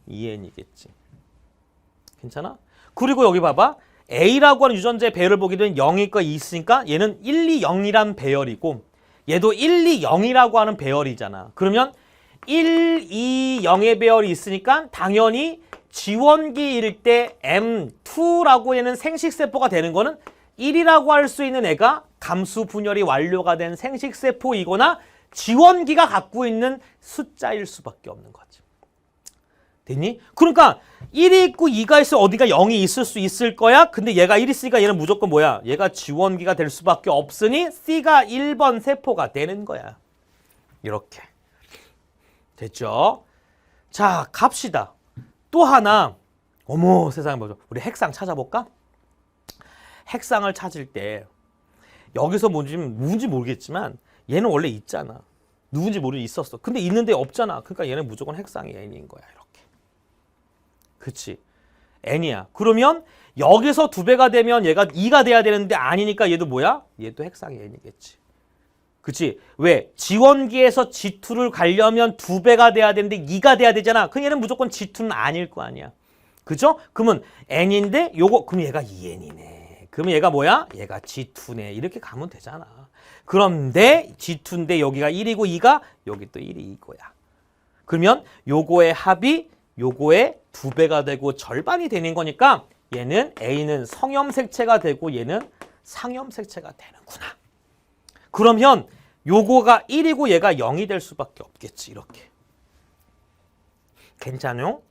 2n이겠지. 괜찮아? 그리고 여기 봐봐. A라고 하는 유전자의 배열을 보게 되면 0일 거 있으니까 얘는 1, 2, 0이란 배열이고 얘도 1, 2, 0이라고 하는 배열이잖아. 그러면 1, 2, 0의 배열이 있으니까 당연히 지원기일 때 M2라고 얘는 생식세포가 되는 거는 1이라고 할 수 있는 애가 감수 분열이 완료가 된 생식세포이거나 지원기가 갖고 있는 숫자일 수밖에 없는 거지. 됐니? 그러니까 1이 있고 2가 있으면 어디가 0이 있을 수 있을 거야. 근데 얘가 1이 있으니까 얘는 무조건 뭐야? 얘가 지원기가 될 수밖에 없으니 C가 1번 세포가 되는 거야. 이렇게. 됐죠? 자, 갑시다. 또 하나. 어머, 세상에 뭐죠? 우리 핵상 찾아볼까? 핵상을 찾을 때 여기서 누군지 모르겠지만 얘는 원래 있잖아. 누군지 모르게 있었어. 근데 있는데 없잖아. 그러니까 얘는 무조건 핵상이 n인 거야. 이렇게. 그치? n이야. 그러면 여기서 2배가 되면 얘가 2가 돼야 되는데 아니니까 얘도 뭐야? 얘도 핵상이 n이겠지. 그치? 왜? 지원기에서 G2를 가려면 2배가 돼야 되는데 2가 돼야 되잖아. 그럼 얘는 무조건 G2는 아닐 거 아니야. 그죠? 그러면 n인데 요거 그럼 얘가 2n이네. 그러면 얘가 뭐야? 얘가 G2네. 이렇게 가면 되잖아. 그런데 G2인데 여기가 1이고 2가 여기 또 1이 이거야. 그러면 요거의 합이 요거의 2배가 되고 절반이 되는 거니까 얘는 A는 성염색체가 되고 얘는 상염색체가 되는구나. 그러면 요거가 1이고 얘가 0이 될 수밖에 없겠지. 이렇게. 괜찮요?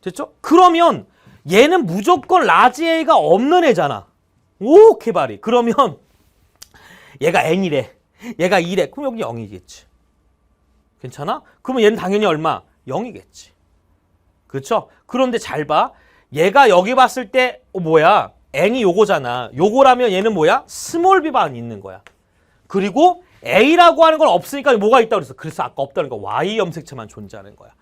됐죠? 그러면 얘는 무조건 라지 A가 없는 애잖아. 오, 개발이. 그러면 얘가 N이래. 얘가 2래. 그럼 여기 0이겠지. 괜찮아? 그러면 얘는 당연히 얼마? 0이겠지. 그렇죠? 그런데 잘 봐. 얘가 여기 봤을 때 뭐야? n이 요거잖아. 요거라면 얘는 뭐야? 스몰 b만 있는 거야. 그리고 a라고 하는 건 없으니까 뭐가 있다고 그랬어. 그래서 아까 없다는 거 y 염색체만 존재하는 거야.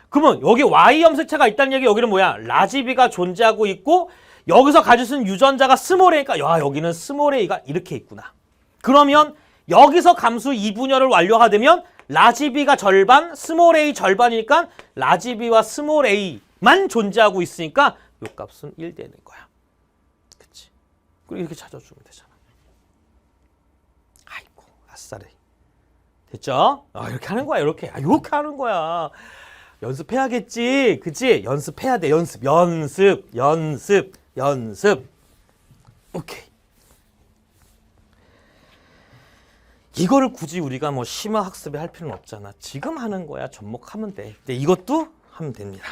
그러면 여기 y 염색체가 있다는 얘기 여기는 뭐야? 라지 b가 존재하고 있고 여기서 가질 수 있는 유전자가 스몰 a니까 야 여기는 스몰 a가 이렇게 있구나. 그러면 여기서 감수 2분열을 완료가 되면 라지 b가 절반, 스몰 a 절반이니까 라지 b와 스몰 a만 존재하고 있으니까 요 값은 1 되는 거야. 그치? 그리고 이렇게 찾아주면 되잖아. 아이고, 아싸리. 됐죠? 이렇게 하는 거야, 이렇게. 이렇게 하는 거야. 연습해야겠지. 그치? 연습해야 돼, 연습. 오케이. 이거를 굳이 우리가 뭐 심화 학습에 할 필요는 없잖아. 지금 하는 거야. 접목하면 돼. 근데 이것도 하면 됩니다.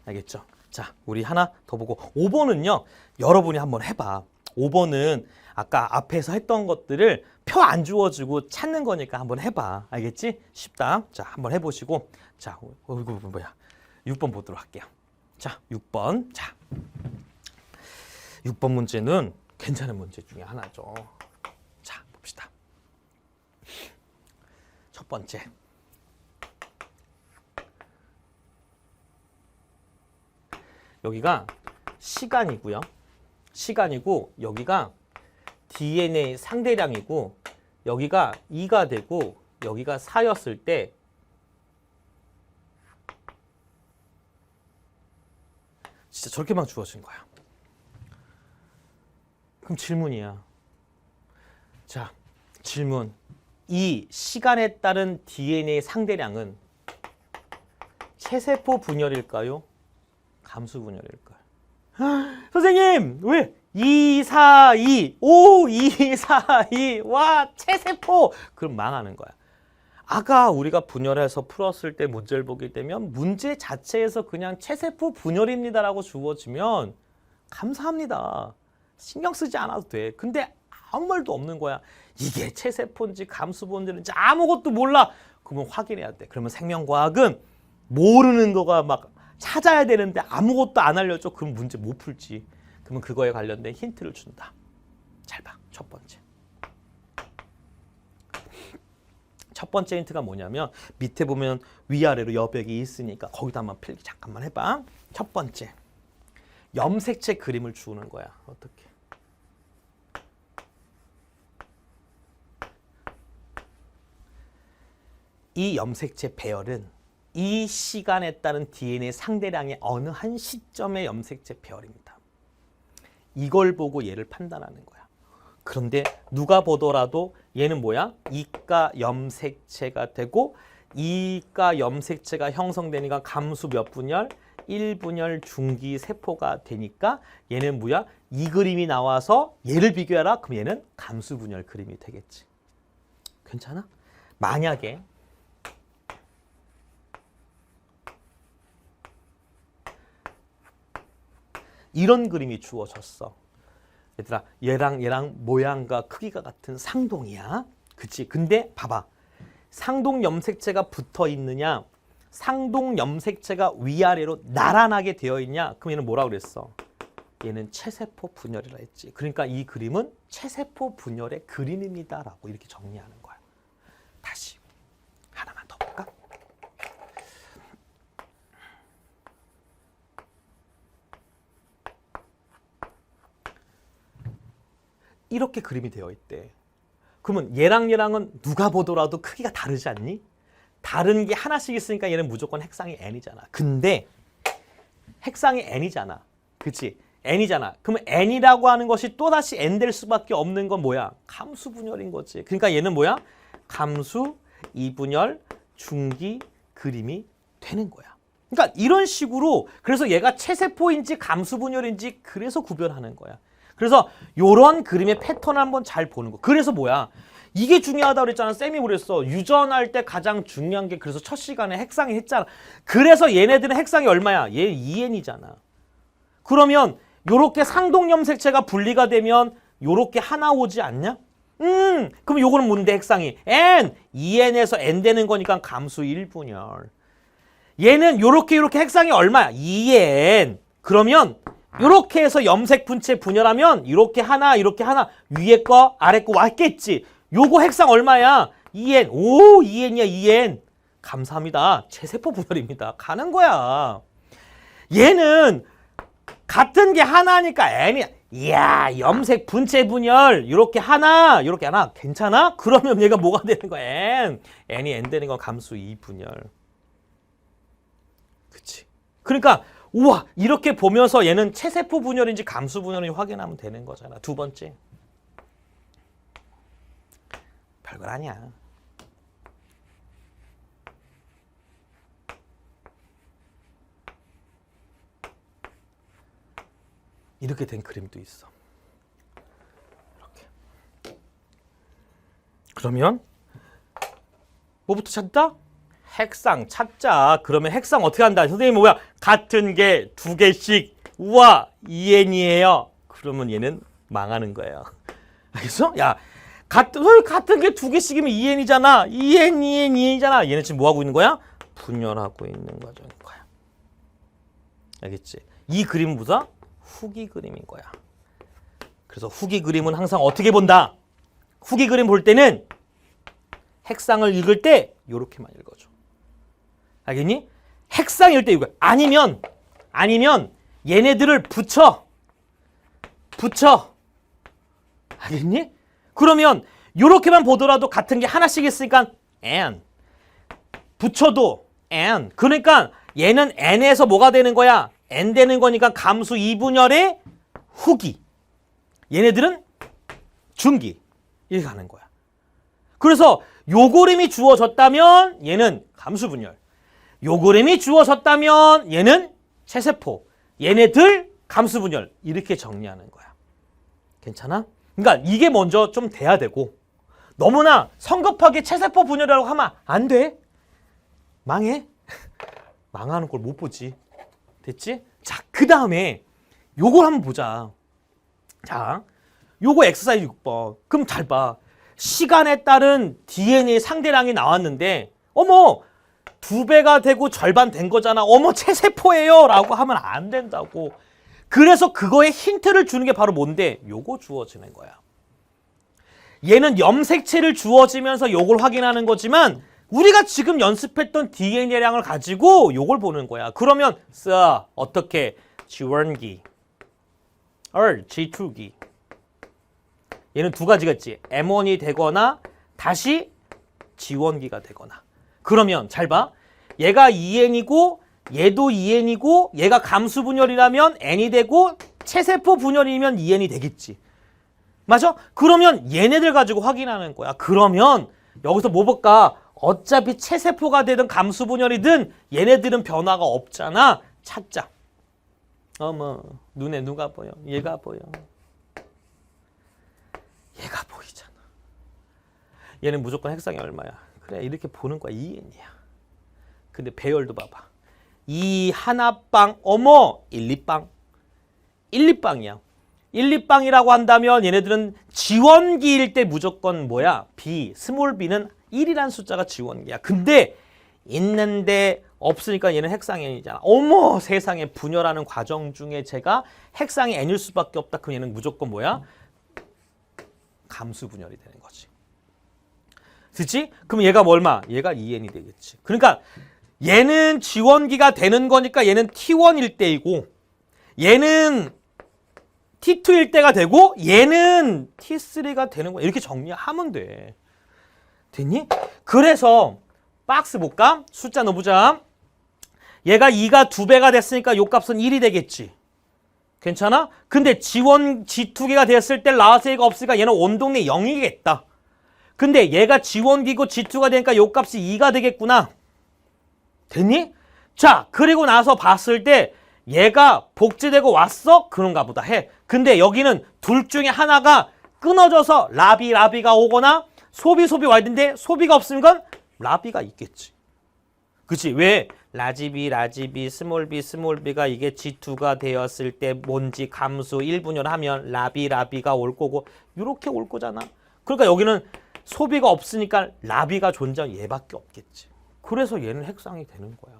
알겠죠? 자, 우리 하나 더 보고 5번은요. 여러분이 한번 해봐. 5번은 아까 앞에서 했던 것들을 표 안 주어주고 찾는 거니까 한번 해봐. 알겠지? 쉽다. 자, 한번 해보시고 자, 이거 뭐야? 6번 보도록 할게요. 자, 6번. 자, 6번 문제는 괜찮은 문제 중에 하나죠. 자, 봅시다. 첫 번째. 여기가 시간이고요. 시간이고 여기가 DNA 상대량이고 여기가 2가 되고 여기가 4였을 때 진짜 저렇게만 주어진 거야. 그럼 질문이야. 자, 질문. 이 시간에 따른 DNA 상대량은 체세포 분열일까요? 감수 분열일까요? 선생님, 왜? 2, 4, 2, 5, 2, 4, 2, 와, 체세포! 그럼 망하는 거야. 아까 우리가 분열해서 풀었을 때 문제를 보게 되면 문제 자체에서 그냥 체세포 분열입니다라고 주어지면 감사합니다. 신경 쓰지 않아도 돼. 근데 아무 말도 없는 거야. 이게 체세포인지 감수본인지 아무것도 몰라. 그러면 확인해야 돼. 그러면 생명과학은 모르는 거가 막 찾아야 되는데 아무것도 안 알려줘. 그럼 문제 못 풀지. 그러면 그거에 관련된 힌트를 준다. 잘 봐. 첫 번째. 첫 번째 힌트가 뭐냐면 밑에 보면 위아래로 여백이 있으니까 거기다 한번 필기 잠깐만 해봐. 첫 번째. 염색체 그림을 주는 거야. 어떻게? 이 염색체 배열은 이 시간에 따른 DNA 상대량의 어느 한 시점의 염색체 배열입니다. 이걸 보고 얘를 판단하는 거야. 그런데 누가 보더라도 얘는 뭐야? 이가 염색체가 되고 이가 염색체가 형성되니까 감수 몇 분열? 1분열 중기 세포가 되니까 얘는 뭐야? 이 그림이 나와서 얘를 비교해라. 그럼 얘는 감수 분열 그림이 되겠지. 괜찮아? 만약에 이런 그림이 주어졌어. 얘들아, 얘랑 모양과 크기가 같은 상동이야. 그치? 근데 봐봐. 상동 염색체가 붙어 있느냐? 상동 염색체가 위아래로 나란하게 되어 있냐? 그럼 얘는 뭐라고 그랬어? 얘는 체세포 분열이라 했지. 그러니까 이 그림은 체세포 분열의 그림입니다. 라고 이렇게 정리하는 거야. 다시 하나만 더 볼까? 이렇게 그림이 되어 있대. 그러면 얘랑은 누가 보더라도 크기가 다르지 않니? 다른 게 하나씩 있으니까 얘는 무조건 핵상이 n이잖아. 근데 핵상이 n이잖아. 그치? n이잖아. 그러면 n이라고 하는 것이 또다시 n 될 수밖에 없는 건 뭐야? 감수 분열인 거지. 그러니까 얘는 뭐야? 감수 이분열 중기 그림이 되는 거야. 그러니까 이런 식으로 그래서 얘가 체세포인지 감수 분열인지 그래서 구별하는 거야. 그래서 요런 그림의 패턴을 한번 잘 보는 거. 그래서 뭐야? 이게 중요하다고 그랬잖아. 쌤이 그랬어. 유전할 때 가장 중요한 게 그래서 첫 시간에 핵상이 했잖아. 그래서 얘네들은 핵상이 얼마야? 얘 2n이잖아. 그러면 요렇게 상동염색체가 분리가 되면 요렇게 하나 오지 않냐? 그럼 요거는 뭔데 핵상이? n! 2n에서 n 되는 거니까 감수 1분열. 얘는 요렇게 핵상이 얼마야? 2n. 그러면 요렇게 해서 염색 분체 분열하면 이렇게 하나 위에 거 아래 거 왔겠지. 요거 핵상 얼마야? 2n. 오, 2n이야, 2n. 감사합니다. 체세포 분열입니다. 가는 거야. 얘는 같은 게 하나니까 n이야. 이야, 염색 분체 분열 이렇게 하나 괜찮아? 그러면 얘가 뭐가 되는 거야? n. n이 n 되는 건 감수 2분열. 그치? 그러니까 우와, 이렇게 보면서 얘는 체세포 분열인지 감수 분열인지 확인하면 되는 거잖아. 두 번째. 별걸 아니야. 이렇게 된 그림도 있어. 이렇게. 그러면 뭐부터 찾다? 핵상 찾자. 그러면 핵상 어떻게 한다? 선생님 뭐야? 같은 게 두 개씩. 우와, 2n이에요. 그러면 얘는 망하는 거예요. 알겠어? 야, 같은 게 두 개씩이면 2n이잖아. 2n이잖아. 얘는 지금 뭐 하고 있는 거야? 분열하고 있는 과정인 거야. 알겠지? 이 그림은 뭐다? 후기 그림인 거야. 그래서 후기 그림은 항상 어떻게 본다? 후기 그림 볼 때는 핵상을 읽을 때 요렇게만 읽어줘. 알겠니? 핵상일 때 이거. 아니면 얘네들을 붙여. 알겠니? 그러면 요렇게만 보더라도 같은 게 하나씩 있으니까 n. 붙여도 n. 그러니까 얘는 n에서 뭐가 되는 거야? n 되는 거니까 감수 2분열의 후기. 얘네들은 중기. 이렇게 가는 거야. 그래서 요 그림이 주어졌다면 얘는 감수 분열. 요 그림이 주어졌다면 얘는 체세포. 얘네들 감수 분열. 이렇게 정리하는 거야. 괜찮아? 그러니까 이게 먼저 좀 돼야 되고 너무나 성급하게 체세포 분열이라고 하면 안 돼. 망해. 망하는 걸 못 보지. 됐지? 자, 그 다음에 요걸 한번 보자. 자, 요거 엑서사이즈 6번. 그럼 잘 봐. 시간에 따른 DNA 상대량이 나왔는데 어머 2배가 되고 절반 된 거잖아. 어머 체세포예요 라고 하면 안 된다고. 그래서 그거에 힌트를 주는 게 바로 뭔데? 요거 주어지는 거야. 얘는 염색체를 주어지면서 요걸 확인하는 거지만 우리가 지금 연습했던 DNA량을 가지고 요걸 보는 거야. 그러면 어떻게? 지원기, G2기. 얘는 두 가지가 있지. M1이 되거나 다시 지원기가 되거나. 그러면 잘 봐. 얘가 2N이고 얘도 2N이고 얘가 감수 분열이라면 N이 되고 체세포 분열이면 2N이 되겠지. 맞아? 그러면 얘네들 가지고 확인하는 거야. 그러면 여기서 뭐 볼까? 어차피 체세포가 되든 감수 분열이든 얘네들은 변화가 없잖아. 찾자. 어머, 눈에 누가 보여? 얘가 보여. 얘가 보이잖아. 얘는 무조건 핵상이 얼마야? 그래, 이렇게 보는 거야. 2n이야. 근데 배열도 봐봐. 2 하나빵, 어머, 1, 2빵. 1, 2빵이야. 1, 2빵이라고 한다면 얘네들은 지원기일 때 무조건 뭐야? B, 스몰 b는 1이란 숫자가 지원기야. 근데 있는데 없으니까 얘는 핵상이 n이잖아. 어머, 세상에 분열하는 과정 중에 제가 핵상이 n일 수밖에 없다. 그럼 얘는 무조건 뭐야? 감수 분열이 되는 거지. 그치? 그럼 얘가 얼마? 얘가 2n이 되겠지. 그러니까 얘는 지원기가 되는 거니까 얘는 T1일 때이고 얘는 T2일 때가 되고 얘는 T3가 되는 거야. 이렇게 정리하면 돼. 됐니? 그래서 박스 볼까? 숫자 넣어보자. 얘가 2가 2배가 됐으니까 요 값은 1이 되겠지. 괜찮아? 근데 G2개가 됐을 때 라세이가 없으니까 얘는 원동력 0이겠다. 근데 얘가 G1기고 G2가 되니까 요 값이 2가 되겠구나. 됐니? 자, 그리고 나서 봤을 때 얘가 복제되고 왔어? 그런가 보다 해. 근데 여기는 둘 중에 하나가 끊어져서 라비가 오거나 소비 와야 되는데 소비가 없으면 라비가 있겠지. 그치? 왜? 라지 B, 스몰 b가 이게 G2가 되었을 때 뭔지 감수 1분열 하면 라비가 올 거고 이렇게 올 거잖아. 그러니까 여기는 소비가 없으니까 라비가 존재한 얘밖에 없겠지. 그래서 얘는 핵상이 되는 거야.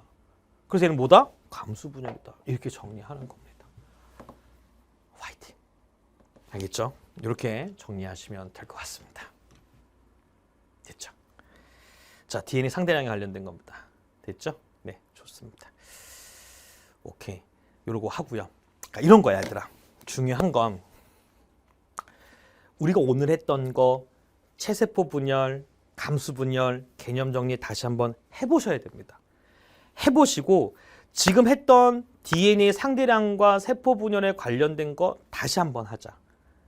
그래서 얘는 뭐다? 감수 분열이다. 이렇게 정리하는 겁니다. 화이팅. 알겠죠? 이렇게 정리하시면 될 것 같습니다. 됐죠? 자, DNA 상대량에 관련된 겁니다. 됐죠? 네, 좋습니다. 오케이. 요러고 하고요. 그러니까 이런 거야, 얘들아. 중요한 건 우리가 오늘 했던 거 체세포 분열, 감수 분열, 개념 정리 다시 한번 해보셔야 됩니다. 해보시고 지금 했던 DNA 상대량과 세포 분열에 관련된 거 다시 한번 하자.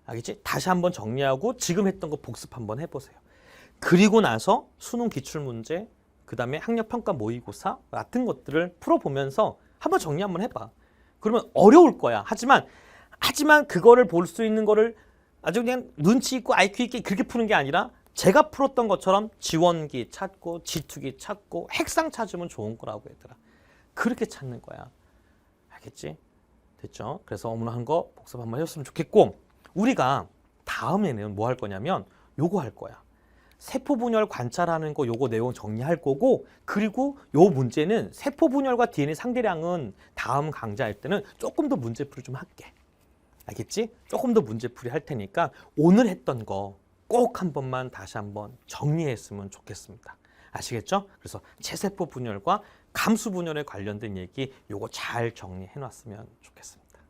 알겠지? 다시 한번 정리하고 지금 했던 거 복습 한번 해보세요. 그리고 나서 수능 기출문제, 그 다음에 학력평가 모의고사 같은 것들을 풀어보면서 한번 정리 한번 해봐. 그러면 어려울 거야. 하지만 그거를 볼 수 있는 거를 아주 그냥 눈치 있고 IQ 있게 그렇게 푸는 게 아니라 제가 풀었던 것처럼 G1기 찾고 G2기 찾고 핵상 찾으면 좋은 거라고 얘들아. 그렇게 찾는 거야. 알겠지? 됐죠? 그래서 오늘 한 거 복습 한번 해줬으면 좋겠고 우리가 다음에는 뭐 할 거냐면 요거 할 거야. 세포 분열 관찰하는 거 요거 내용 정리할 거고 그리고 요 문제는 세포 분열과 DNA 상대량은 다음 강좌할 때는 조금 더 문제풀이 좀 할게. 알겠지? 조금 더 문제풀이 할 테니까 오늘 했던 거 꼭 한 번만 다시 한번 정리했으면 좋겠습니다. 아시겠죠? 그래서 체세포 분열과 감수 분열에 관련된 얘기 요거 잘 정리해 놨으면 좋겠습니다.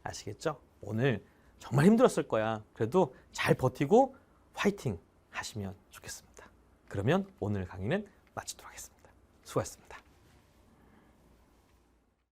아시겠죠? 오늘 정말 힘들었을 거야. 그래도 잘 버티고 화이팅 하시면 좋겠습니다. 그러면 오늘 강의는 마치도록 하겠습니다. 수고하셨습니다.